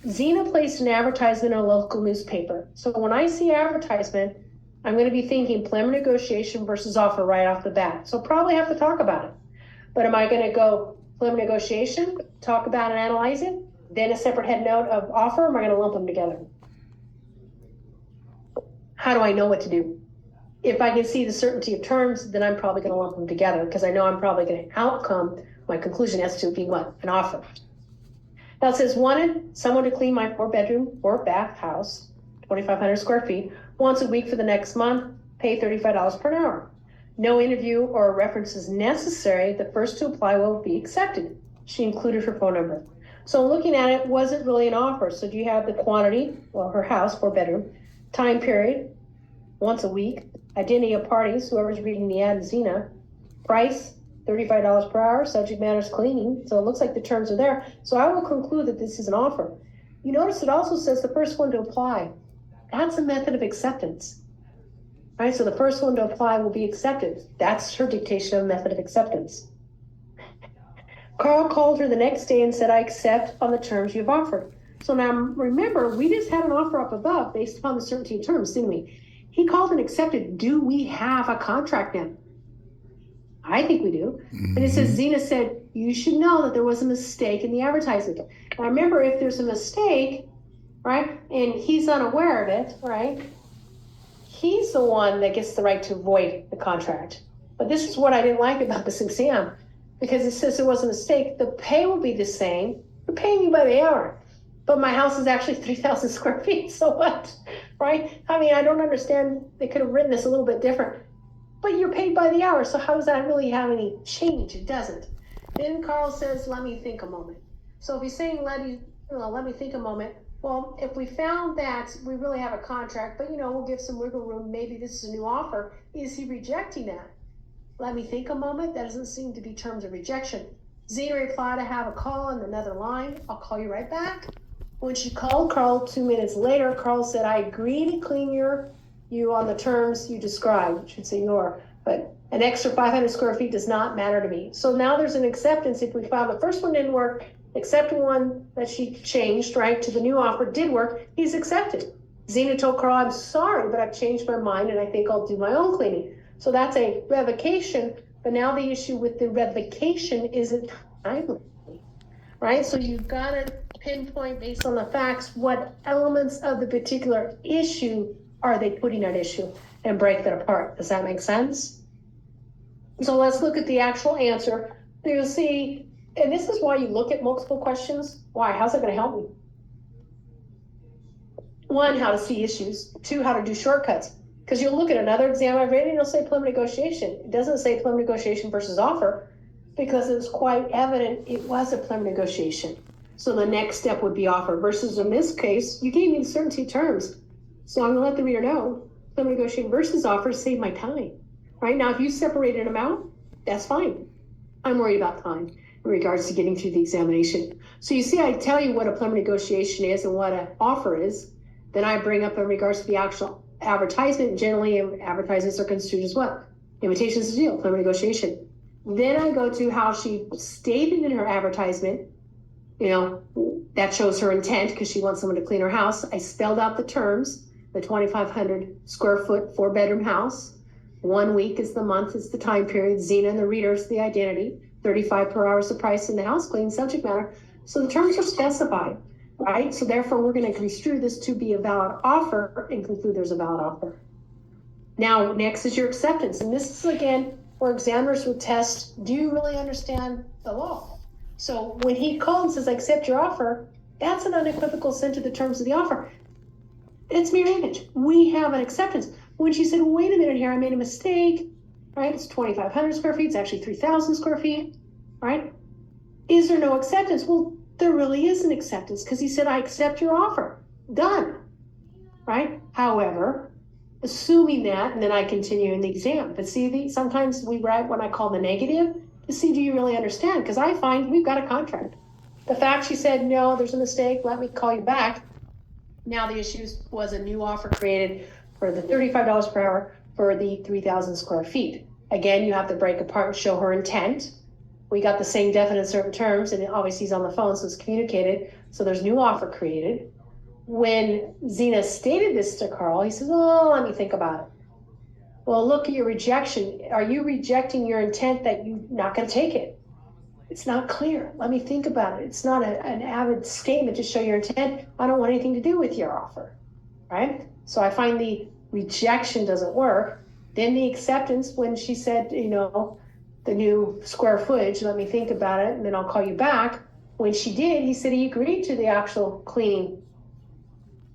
A: Xena placed an advertisement in a local newspaper. So when I see advertisement, I'm going to be thinking preliminary negotiation versus offer right off the bat. So probably have to talk about it. But am I going to go preliminary negotiation, talk about and analyze it, then a separate head note of offer, or am I going to lump them together? How do I know what to do? If I can see the certainty of terms, then I'm probably going to lump them together because I know I'm probably going to outcome my conclusion as to be what? An offer. Now it says, wanted someone to clean my 4-bedroom, 4-bath house, 2,500 square feet, once a week for the next month, pay $35 per hour. No interview or reference is necessary. The first to apply will be accepted. She included her phone number. So looking at it, was it really an offer? So do you have the quantity, well, her house, 4-bedroom, time period, once a week, identity of parties, whoever's reading the ad is Xena, price, $35 per hour, subject matter is cleaning. So it looks like the terms are there. So I will conclude that this is an offer. You notice it also says the first one to apply. That's a method of acceptance, right? So the first one to apply will be accepted. That's her dictation of method of acceptance. Carl called her the next day and said, I accept on the terms you've offered. So now remember, we just had an offer up above based upon the certainty of terms, didn't we? He called and accepted. Do we have a contract now? I think we do. And it says, Xena said, you should know that there was a mistake in the advertisement. Now remember, if there's a mistake, right, and he's unaware of it, right, he's the one that gets the right to void the contract. But this is what I didn't like about this exam, because it says there was a mistake. The pay will be the same. You're paying me by the hour. But my house is actually 3,000 square feet, so what, right? I mean, I don't understand. They could have written this a little bit different. But you're paid by the hour, so how does that really have any change? It doesn't. Then Carl says, let me think a moment. So if he's saying, let me think a moment, well, if we found that we really have a contract, but, we'll give some wiggle room, maybe this is a new offer, is he rejecting that? Let me think a moment. That doesn't seem to be terms of rejection. Xena replied, I have a call on another line. I'll call you right back. When she called Carl 2 minutes later, Carl said, I agree to clean you on the terms you described. I should say your. But an extra 500 square feet does not matter to me. So now there's an acceptance. If we found the first one didn't work, except one that she changed, right, to the new offer did work, he's accepted. Zena told Carl, I'm sorry, but I've changed my mind and I think I'll do my own cleaning. So that's a revocation, but now the issue with the revocation isn't timely, right? So you've got to pinpoint based on the facts, what elements of the particular issue are they putting at issue and break that apart. Does that make sense? So let's look at the actual answer. You'll see, and this is why you look at multiple questions. Why? How's it going to help me? One, how to see issues. Two, how to do shortcuts. Because you'll look at another exam I've read and it'll say preliminary negotiation. It doesn't say preliminary negotiation versus offer because it's quite evident it was a preliminary negotiation. So the next step would be offer versus in this case, you gave me the certainty terms. So I'm gonna let the reader know preliminary negotiation versus offer save my time. Right now, if you separated them out, that's fine. I'm worried about time in regards to getting through the examination. So you see, I tell you what a preliminary negotiation is and what an offer is. Then I bring up in regards to the actual advertisement. Generally, advertisements are construed as what? Invitations to deal, preliminary negotiation. Then I go to how she stated in her advertisement, you know, that shows her intent because she wants someone to clean her house. I spelled out the terms, the 2,500 square foot, 4-bedroom house. 1 week is the month, is the time period. Zena and the reader is the identity. 35 per hour is the price in the house cleaning subject matter. So the terms are specified. Right, so therefore we're going to construe this to be a valid offer and conclude there's a valid offer. Now, next is your acceptance. And this is again where examiners would test, do you really understand the law? So when he called and says, I accept your offer, that's an unequivocal assent to the terms of the offer. It's mirror image. We have an acceptance. When she said, wait a minute here, I made a mistake, right? It's 2,500 square feet. It's actually 3,000 square feet, right? Is there no acceptance? Well, there really is an acceptance because he said, I accept your offer. Done. Right? However, assuming that, and then I continue in the exam. But see, sometimes we write what I call the negative to see, do you really understand? Because I find we've got a contract. The fact she said, no, there's a mistake, let me call you back. Now the issue was a new offer created for the $35 per hour for the 3,000 square feet. Again, you have to break apart and show her intent. We got the same definite certain terms, and obviously he's on the phone, so it's communicated. So there's new offer created. When Zena stated this to Carl, he says, oh, let me think about it. Well, look at your rejection. Are you rejecting your intent that you're not going to take it? It's not clear. Let me think about it. It's not an avid statement to show your intent. I don't want anything to do with your offer, right? So I find the rejection doesn't work. Then the acceptance, when she said, you know, the new square footage, let me think about it, and then I'll call you back. When she did, he said he agreed to the actual cleaning,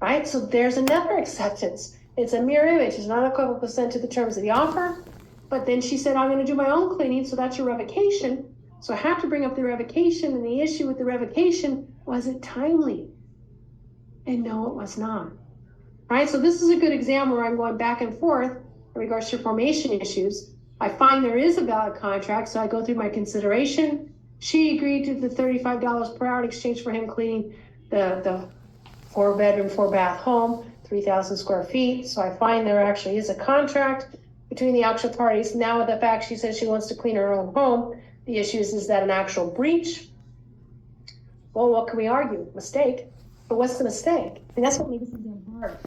A: right? So there's another acceptance. It's a mirror image. It's not equivalent percent to the terms of the offer. But then she said, I'm going to do my own cleaning, so that's your revocation. So I have to bring up the revocation, and the issue with the revocation, was it timely? And no, it was not. Right? So this is a good example where I'm going back and forth in regards to formation issues. I find there is a valid contract, so I go through my consideration. She agreed to the $35 per hour in exchange for him cleaning the 4-bedroom, 4-bath home, 3,000 square feet. So I find there actually is a contract between the actual parties. Now with the fact she says she wants to clean her own home, the issue is that an actual breach? Well, what can we argue? Mistake. But what's the mistake? And that's what makes it hard.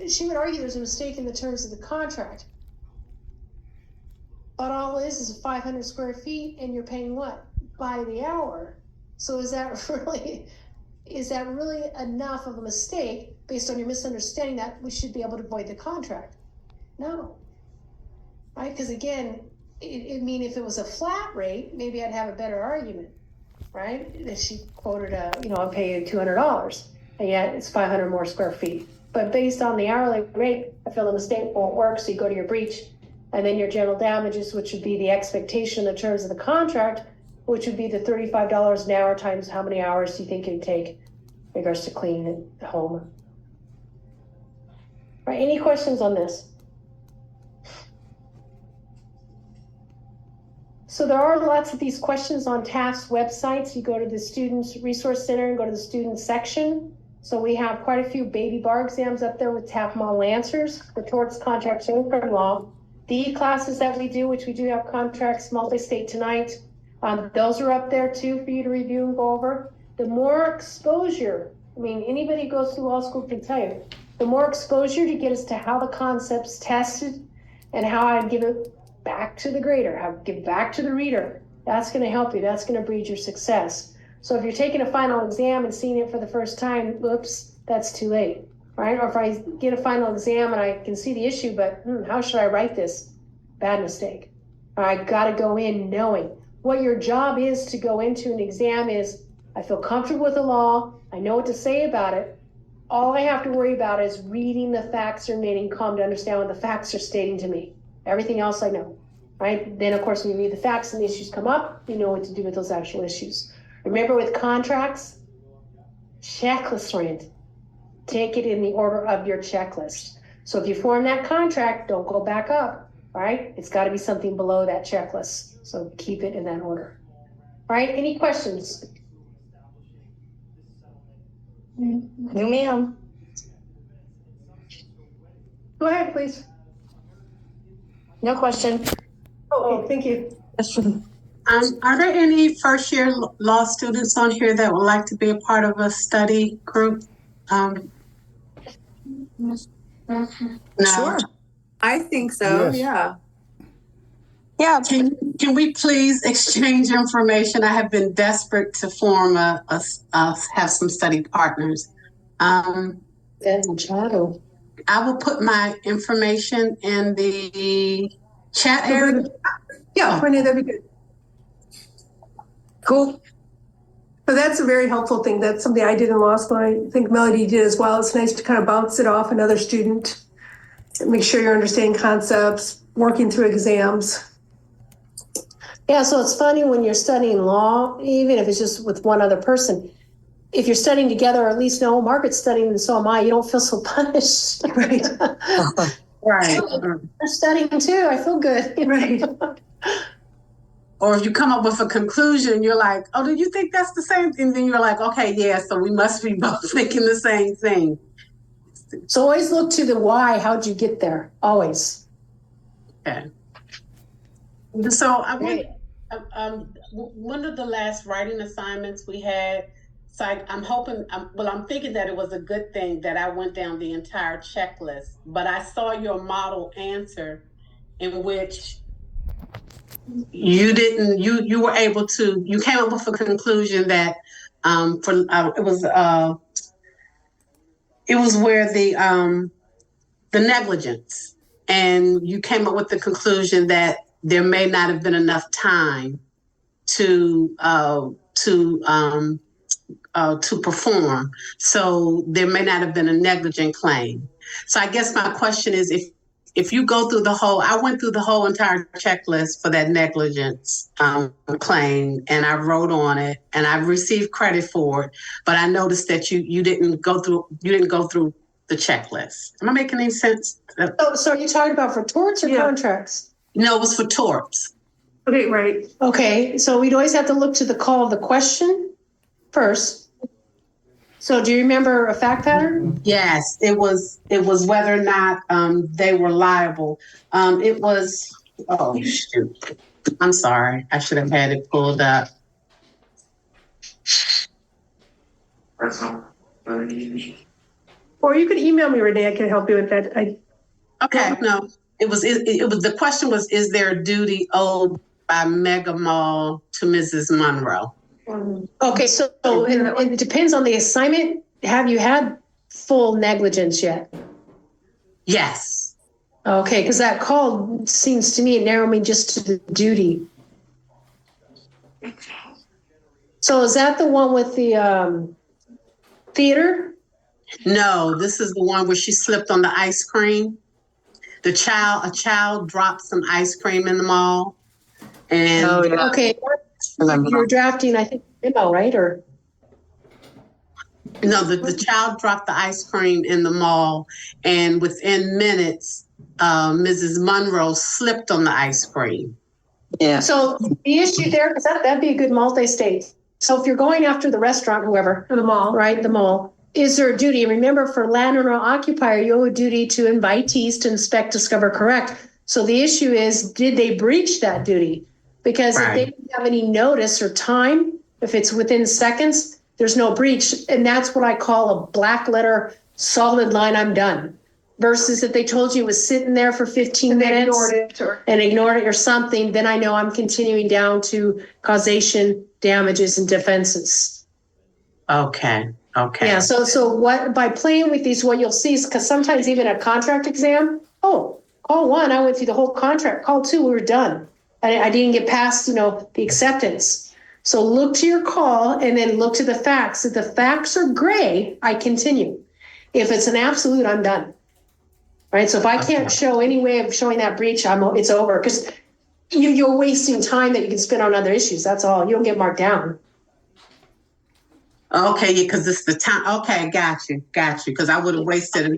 A: She would argue there's a mistake in the terms of the contract. But all it is 500 square feet and you're paying what? By the hour. So is that really enough of a mistake based on your misunderstanding that we should be able to void the contract? No. Right? Because again, if it was a flat rate, maybe I'd have a better argument, right? If she quoted I'll pay you $200, and yet it's 500 more square feet. But based on the hourly rate, I feel the mistake won't work, so you go to your breach, and then your general damages, which would be the expectation in the terms of the contract, which would be the $35 an hour times how many hours do you think it'd take in regards to cleaning the home. Right, any questions on this? So there are lots of these questions on TAF's websites. You go to the Students Resource Center and go to the Students section. So we have quite a few baby bar exams up there with TAF model answers for torts, contracts, and criminal law. The classes that we do, which we do have contracts, multi-state tonight, those are up there too for you to review and go over. The more exposure, I mean, anybody who goes through law school can tell you, the more exposure to get as to how the concept's tested and how I give it back to the grader, how I give it back to the reader, that's gonna help you, that's gonna breed your success. So if you're taking a final exam and seeing it for the first time, oops, that's too late, right? Or if I get a final exam and I can see the issue, but how should I write this? Bad mistake. I gotta go in knowing. What your job is to go into an exam is, I feel comfortable with the law, I know what to say about it. All I have to worry about is reading the facts or remaining calm to understand what the facts are stating to me. Everything else I know, right? Then of course, when you read the facts and the issues come up, you know what to do with those actual issues. Remember with contracts, checklist oriented. Take it in the order of your checklist. So if you form that contract, don't go back up, right? It's gotta be something below that checklist. So keep it in that order. All right, any questions?
D: No, ma'am.
A: Go ahead, please.
D: No question.
A: Oh, thank you.
E: Are there any first year law students on here that would like to be a part of a study group? No.
D: Sure.
F: I think so,
G: Yes.
F: yeah.
D: Yeah.
E: Can we please exchange information? I have been desperate to form have some study partners.
A: Then Shadow.
E: I will put my information in the chat area.
H: Yeah, Renee, that'd be good.
D: Cool.
H: So that's a very helpful thing. That's something I did in law school. I think Melody did as well. It's nice to kind of bounce it off another student. Make sure you're understanding concepts, working through exams.
A: Yeah, so it's funny when you're studying law, even if it's just with one other person, if you're studying together, or at least no, Margaret's studying and so am I, you don't feel so punished.
H: Right.
E: Right.
A: I'm studying too, I feel good.
H: Right.
E: Or if you come up with a conclusion, you're like, oh, do you think that's the same thing? Then you're like, okay, yeah, so we must be both thinking the same thing.
A: So always look to the why, how'd you get there? Always.
E: Okay. So I went, one of the last writing assignments we had, so I'm hoping, I'm thinking that it was a good thing that I went down the entire checklist, but I saw your model answer in which you didn't, you were able to, you came up with a conclusion that it was where the negligence, and you came up with the conclusion that there may not have been enough time to perform. So there may not have been a negligent claim. So I guess my question is, if you go through I went through the whole entire checklist for that negligence claim, and I wrote on it, and I received credit for it, but I noticed that you didn't go through the checklist. Am I making any sense?
A: Oh, so are you talking about for torts or
H: Yeah.
A: contracts?
E: No, it was for torts.
H: Okay, right.
A: Okay, so we'd always have to look to the call of the question first. So do you remember a fact pattern?
E: Yes, it was whether or not they were liable. It was, oh shoot. I'm sorry. I should have had it pulled up.
H: Or you could email me, Renee. I can help you with that.
E: Okay, no. It was the question was, is there a duty owed by Mega Mall to Mrs. Monroe?
A: Okay, so it depends on the assignment. Have you had full negligence yet?
E: Yes.
A: Okay, because that call seems to me it narrowed me just to the duty. So is that the one with the theater?
E: No, this is the one where she slipped on the ice cream. A child dropped some ice cream in the mall. And
A: Okay, you're drafting, I think, memo, right? Or
E: no, the child dropped the ice cream in the mall, and within minutes, Mrs. Monroe slipped on the ice cream.
D: Yeah.
A: so the issue there, because that'd be a good multi-state. So if you're going after the restaurant, whoever,
H: For the mall.
A: right, the mall, is there a duty? Remember, for landowner occupier, you owe a duty to invitees to inspect, discover, correct. So the issue is, did they breach that duty? Because if they
E: Right.
A: didn't have any notice or time, if it's within seconds, there's no breach. And that's what I call a black letter, solid line, I'm done. Versus if they told you it was sitting there for 15
H: And they
A: minutes
H: ignored it or.
A: and ignored it or something, then I know I'm continuing down to causation, damages, and defenses.
E: Okay. Okay.
A: Yeah, so what, by playing with these, what you'll see is, because sometimes even a contract exam, call one, I went through the whole contract. Call two, we were done. I didn't get past, the acceptance. So look to your call and then look to the facts. If the facts are gray, I continue. If it's an absolute, I'm done. Right, so if I can't
E: Okay.
A: show any way of showing that breach, it's over, because you're wasting time that you can spend on other issues. That's all. You don't get marked down.
E: Okay, because it's the time. Okay, got you. Because I would have wasted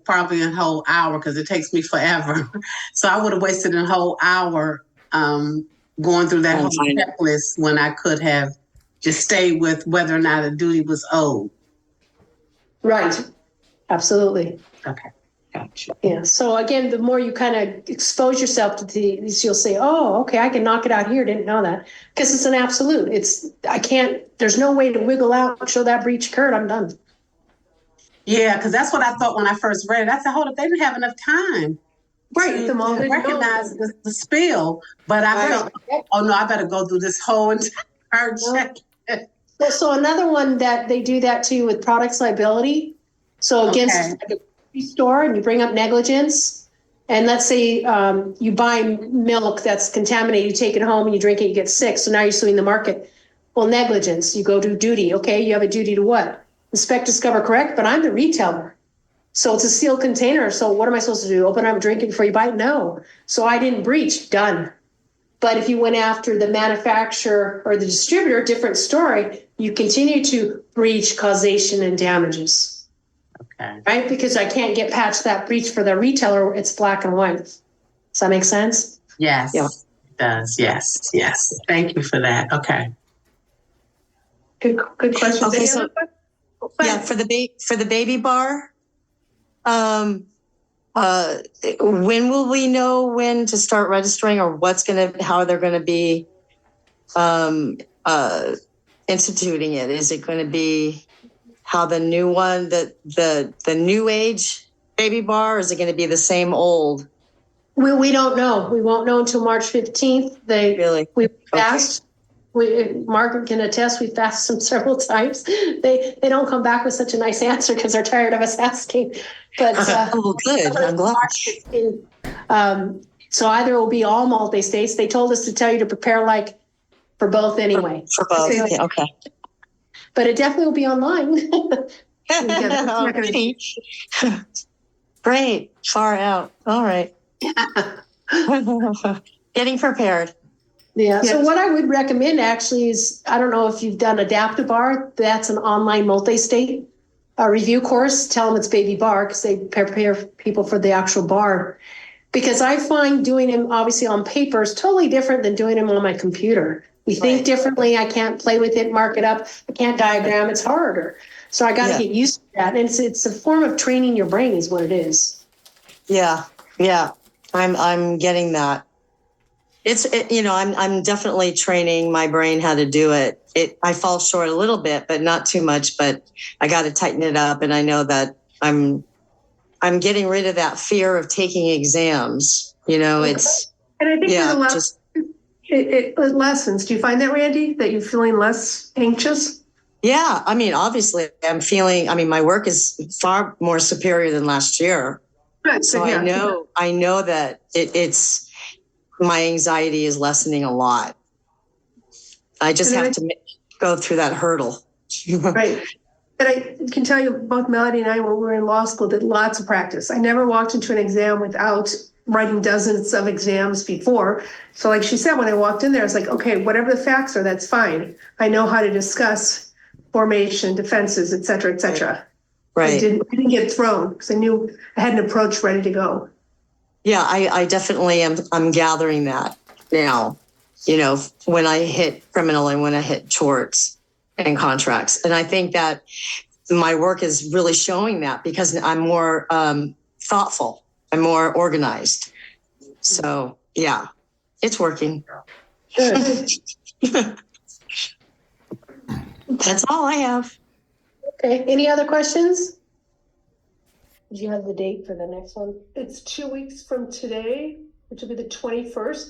E: probably a whole hour, because it takes me forever. So I would have wasted a whole hour going through that whole checklist when I could have just stayed with whether or not a duty was owed.
A: Right, absolutely.
E: Okay, got you.
A: Yeah, so again, the more you kind of expose yourself to these, you'll say, oh, okay, I can knock it out here, didn't know that. Because it's an absolute. There's no way to wiggle out and show that breach occurred, I'm done.
E: Yeah, because that's what I thought when I first read it. I said, hold up, they didn't have enough time
H: Right, the
E: to
H: moment.
E: recognize the spill. But I better, I better go through this whole entire check.
A: So another one that they do that too with products liability. So against
E: Okay.
A: like a grocery store, and you bring up negligence, and let's say you buy milk that's contaminated, you take it home and you drink it, you get sick. So now you're suing the market. Well, negligence, you go to duty. Okay, you have a duty to what? Inspect, discover, correct. But I'm the retailer. So it's a sealed container. So what am I supposed to do? Open up, drink it before you buy it? No. So I didn't breach, done. But if you went after the manufacturer or the distributor, different story, you continue to breach, causation, and damages.
E: Okay.
A: Right? Because I can't get past that breach for the retailer. It's black and white. Does that make sense?
E: Yes,
D: Yeah.
E: it does. Yes. Thank you for that. Okay.
H: Good question.
D: Okay,
H: Any
D: so-
H: other questions?
D: Yeah, for the baby bar, when will we know when to start registering, or how they're gonna be instituting it? Is it going to be how the new one, the new age baby bar, or is it going to be the same old?
A: We don't know. We won't know until March 15th.
D: Really?
A: We fast. Margaret can attest, we fasted them several times. They don't come back with such a nice answer because they're tired of us asking. But
D: Oh, good. I'm glad.
A: So either it will be all multi-states. They told us to tell you to prepare like for both anyway.
D: For both.
A: Okay.
D: Yeah, okay.
A: But it definitely will be online.
D: Alrighty. Great. Far out. All right. Getting prepared.
A: Yeah. So
H: Yeah.
A: what I would recommend actually is, I don't know if you've done Adaptive Bar. That's an online multi-state review course. Tell them it's baby bar because they prepare people for the actual bar. Because I find doing them obviously on paper is totally different than doing them on my computer. We think
D: Right.
A: differently. I can't play with it, mark it up. I can't diagram. It's harder. So I got to
D: Yeah.
A: get used to that. And it's a form of training your brain is what it is.
D: Yeah. I'm getting that. I'm definitely training my brain how to do it. I fall short a little bit, but not too much, but I got to tighten it up. And I know that I'm getting rid of that fear of taking exams. It's,
H: And I think
D: yeah,
H: there's a lot
D: just,
H: it lessons. Do you find that, Randy, that you're feeling less anxious?
D: yeah. I mean, obviously my work is far more superior than last year.
H: Good.
D: So
H: yeah.
D: I know that it's my anxiety is lessening a lot. I just
H: And then
D: have to go through that hurdle.
H: Right. And I can tell you, both Melody and I, when we were in law school, did lots of practice. I never walked into an exam without writing dozens of exams before. So like she said, when I walked in there, it's like, okay, whatever the facts are, that's fine. I know how to discuss formation, defenses, et cetera, et cetera. I
D: Right.
H: didn't get thrown because I knew I had an approach ready to go.
D: Yeah, I definitely am. I'm gathering that now, when I hit criminal and when I hit torts and contracts. And I think that my work is really showing that because I'm more thoughtful. I'm more organized. So yeah, it's working.
A: Good.
D: That's all I have.
A: Okay, any other questions? Do you have the date for the next one?
H: It's 2 weeks from today, which will be the 21st.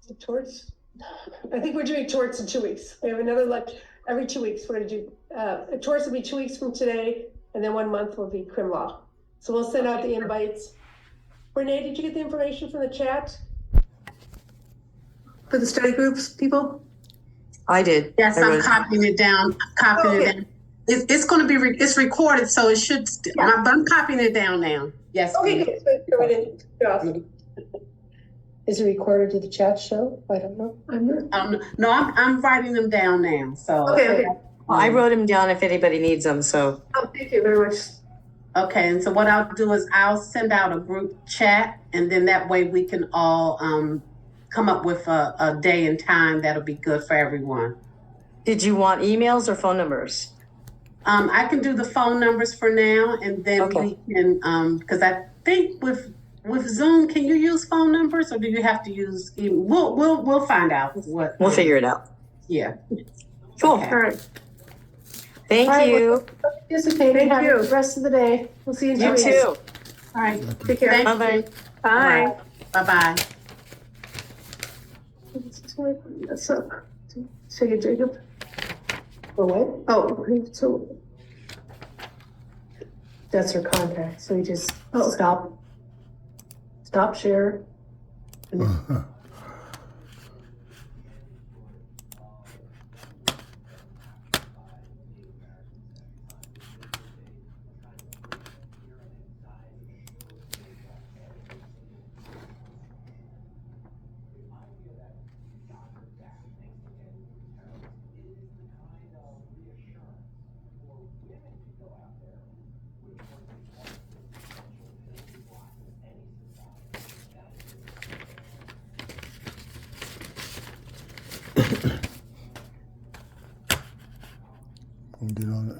H: Is it torts? I think we're doing torts in 2 weeks. We have another every 2 weeks. We're gonna do torts will be 2 weeks from today, and then 1 month will be crim law. So we'll send out the invites. Renee, did you get the information from the chat for the study groups, people?
D: I did.
E: Yes,
D: I
E: I'm
D: wrote-
E: copying it down. Copying it
H: Okay.
E: down. It's going to be it's recorded, so it should. But I'm copying it down now. Yes.
H: Okay,
E: please.
H: good. So we didn't get off.
A: Is it recorded to the chat show? I don't know.
E: No, I'm writing them down now. So.
H: Okay.
D: Well, I wrote them down if anybody needs them. So
H: Oh, thank you very much.
E: Okay, and so what I'll do is I'll send out a group chat, and then that way we can all come up with a day and time that'll be good for everyone.
D: did you want emails or phone numbers?
E: I can do the phone numbers for now, and then
D: Okay.
E: we can because I think with Zoom, can you use phone numbers, or do you have to use? We'll find out what.
D: We'll figure it out.
E: Yeah.
D: Cool.
E: Okay.
H: All right.
D: Thank
A: All right,
D: you.
A: Participate.
H: Thank
A: Have a
H: you.
A: good rest of the day. We'll see you in 2
D: You
A: weeks.
D: too.
E: All right.
H: Take care.
E: Thank
D: Bye-bye.
E: you.
H: Bye.
E: Bye bye.
H: That's up. Take it, Jacob.
A: For what?
H: Oh, so
A: That's her contact. So we just
H: Oh.
A: stop share.
G: I'll get on it.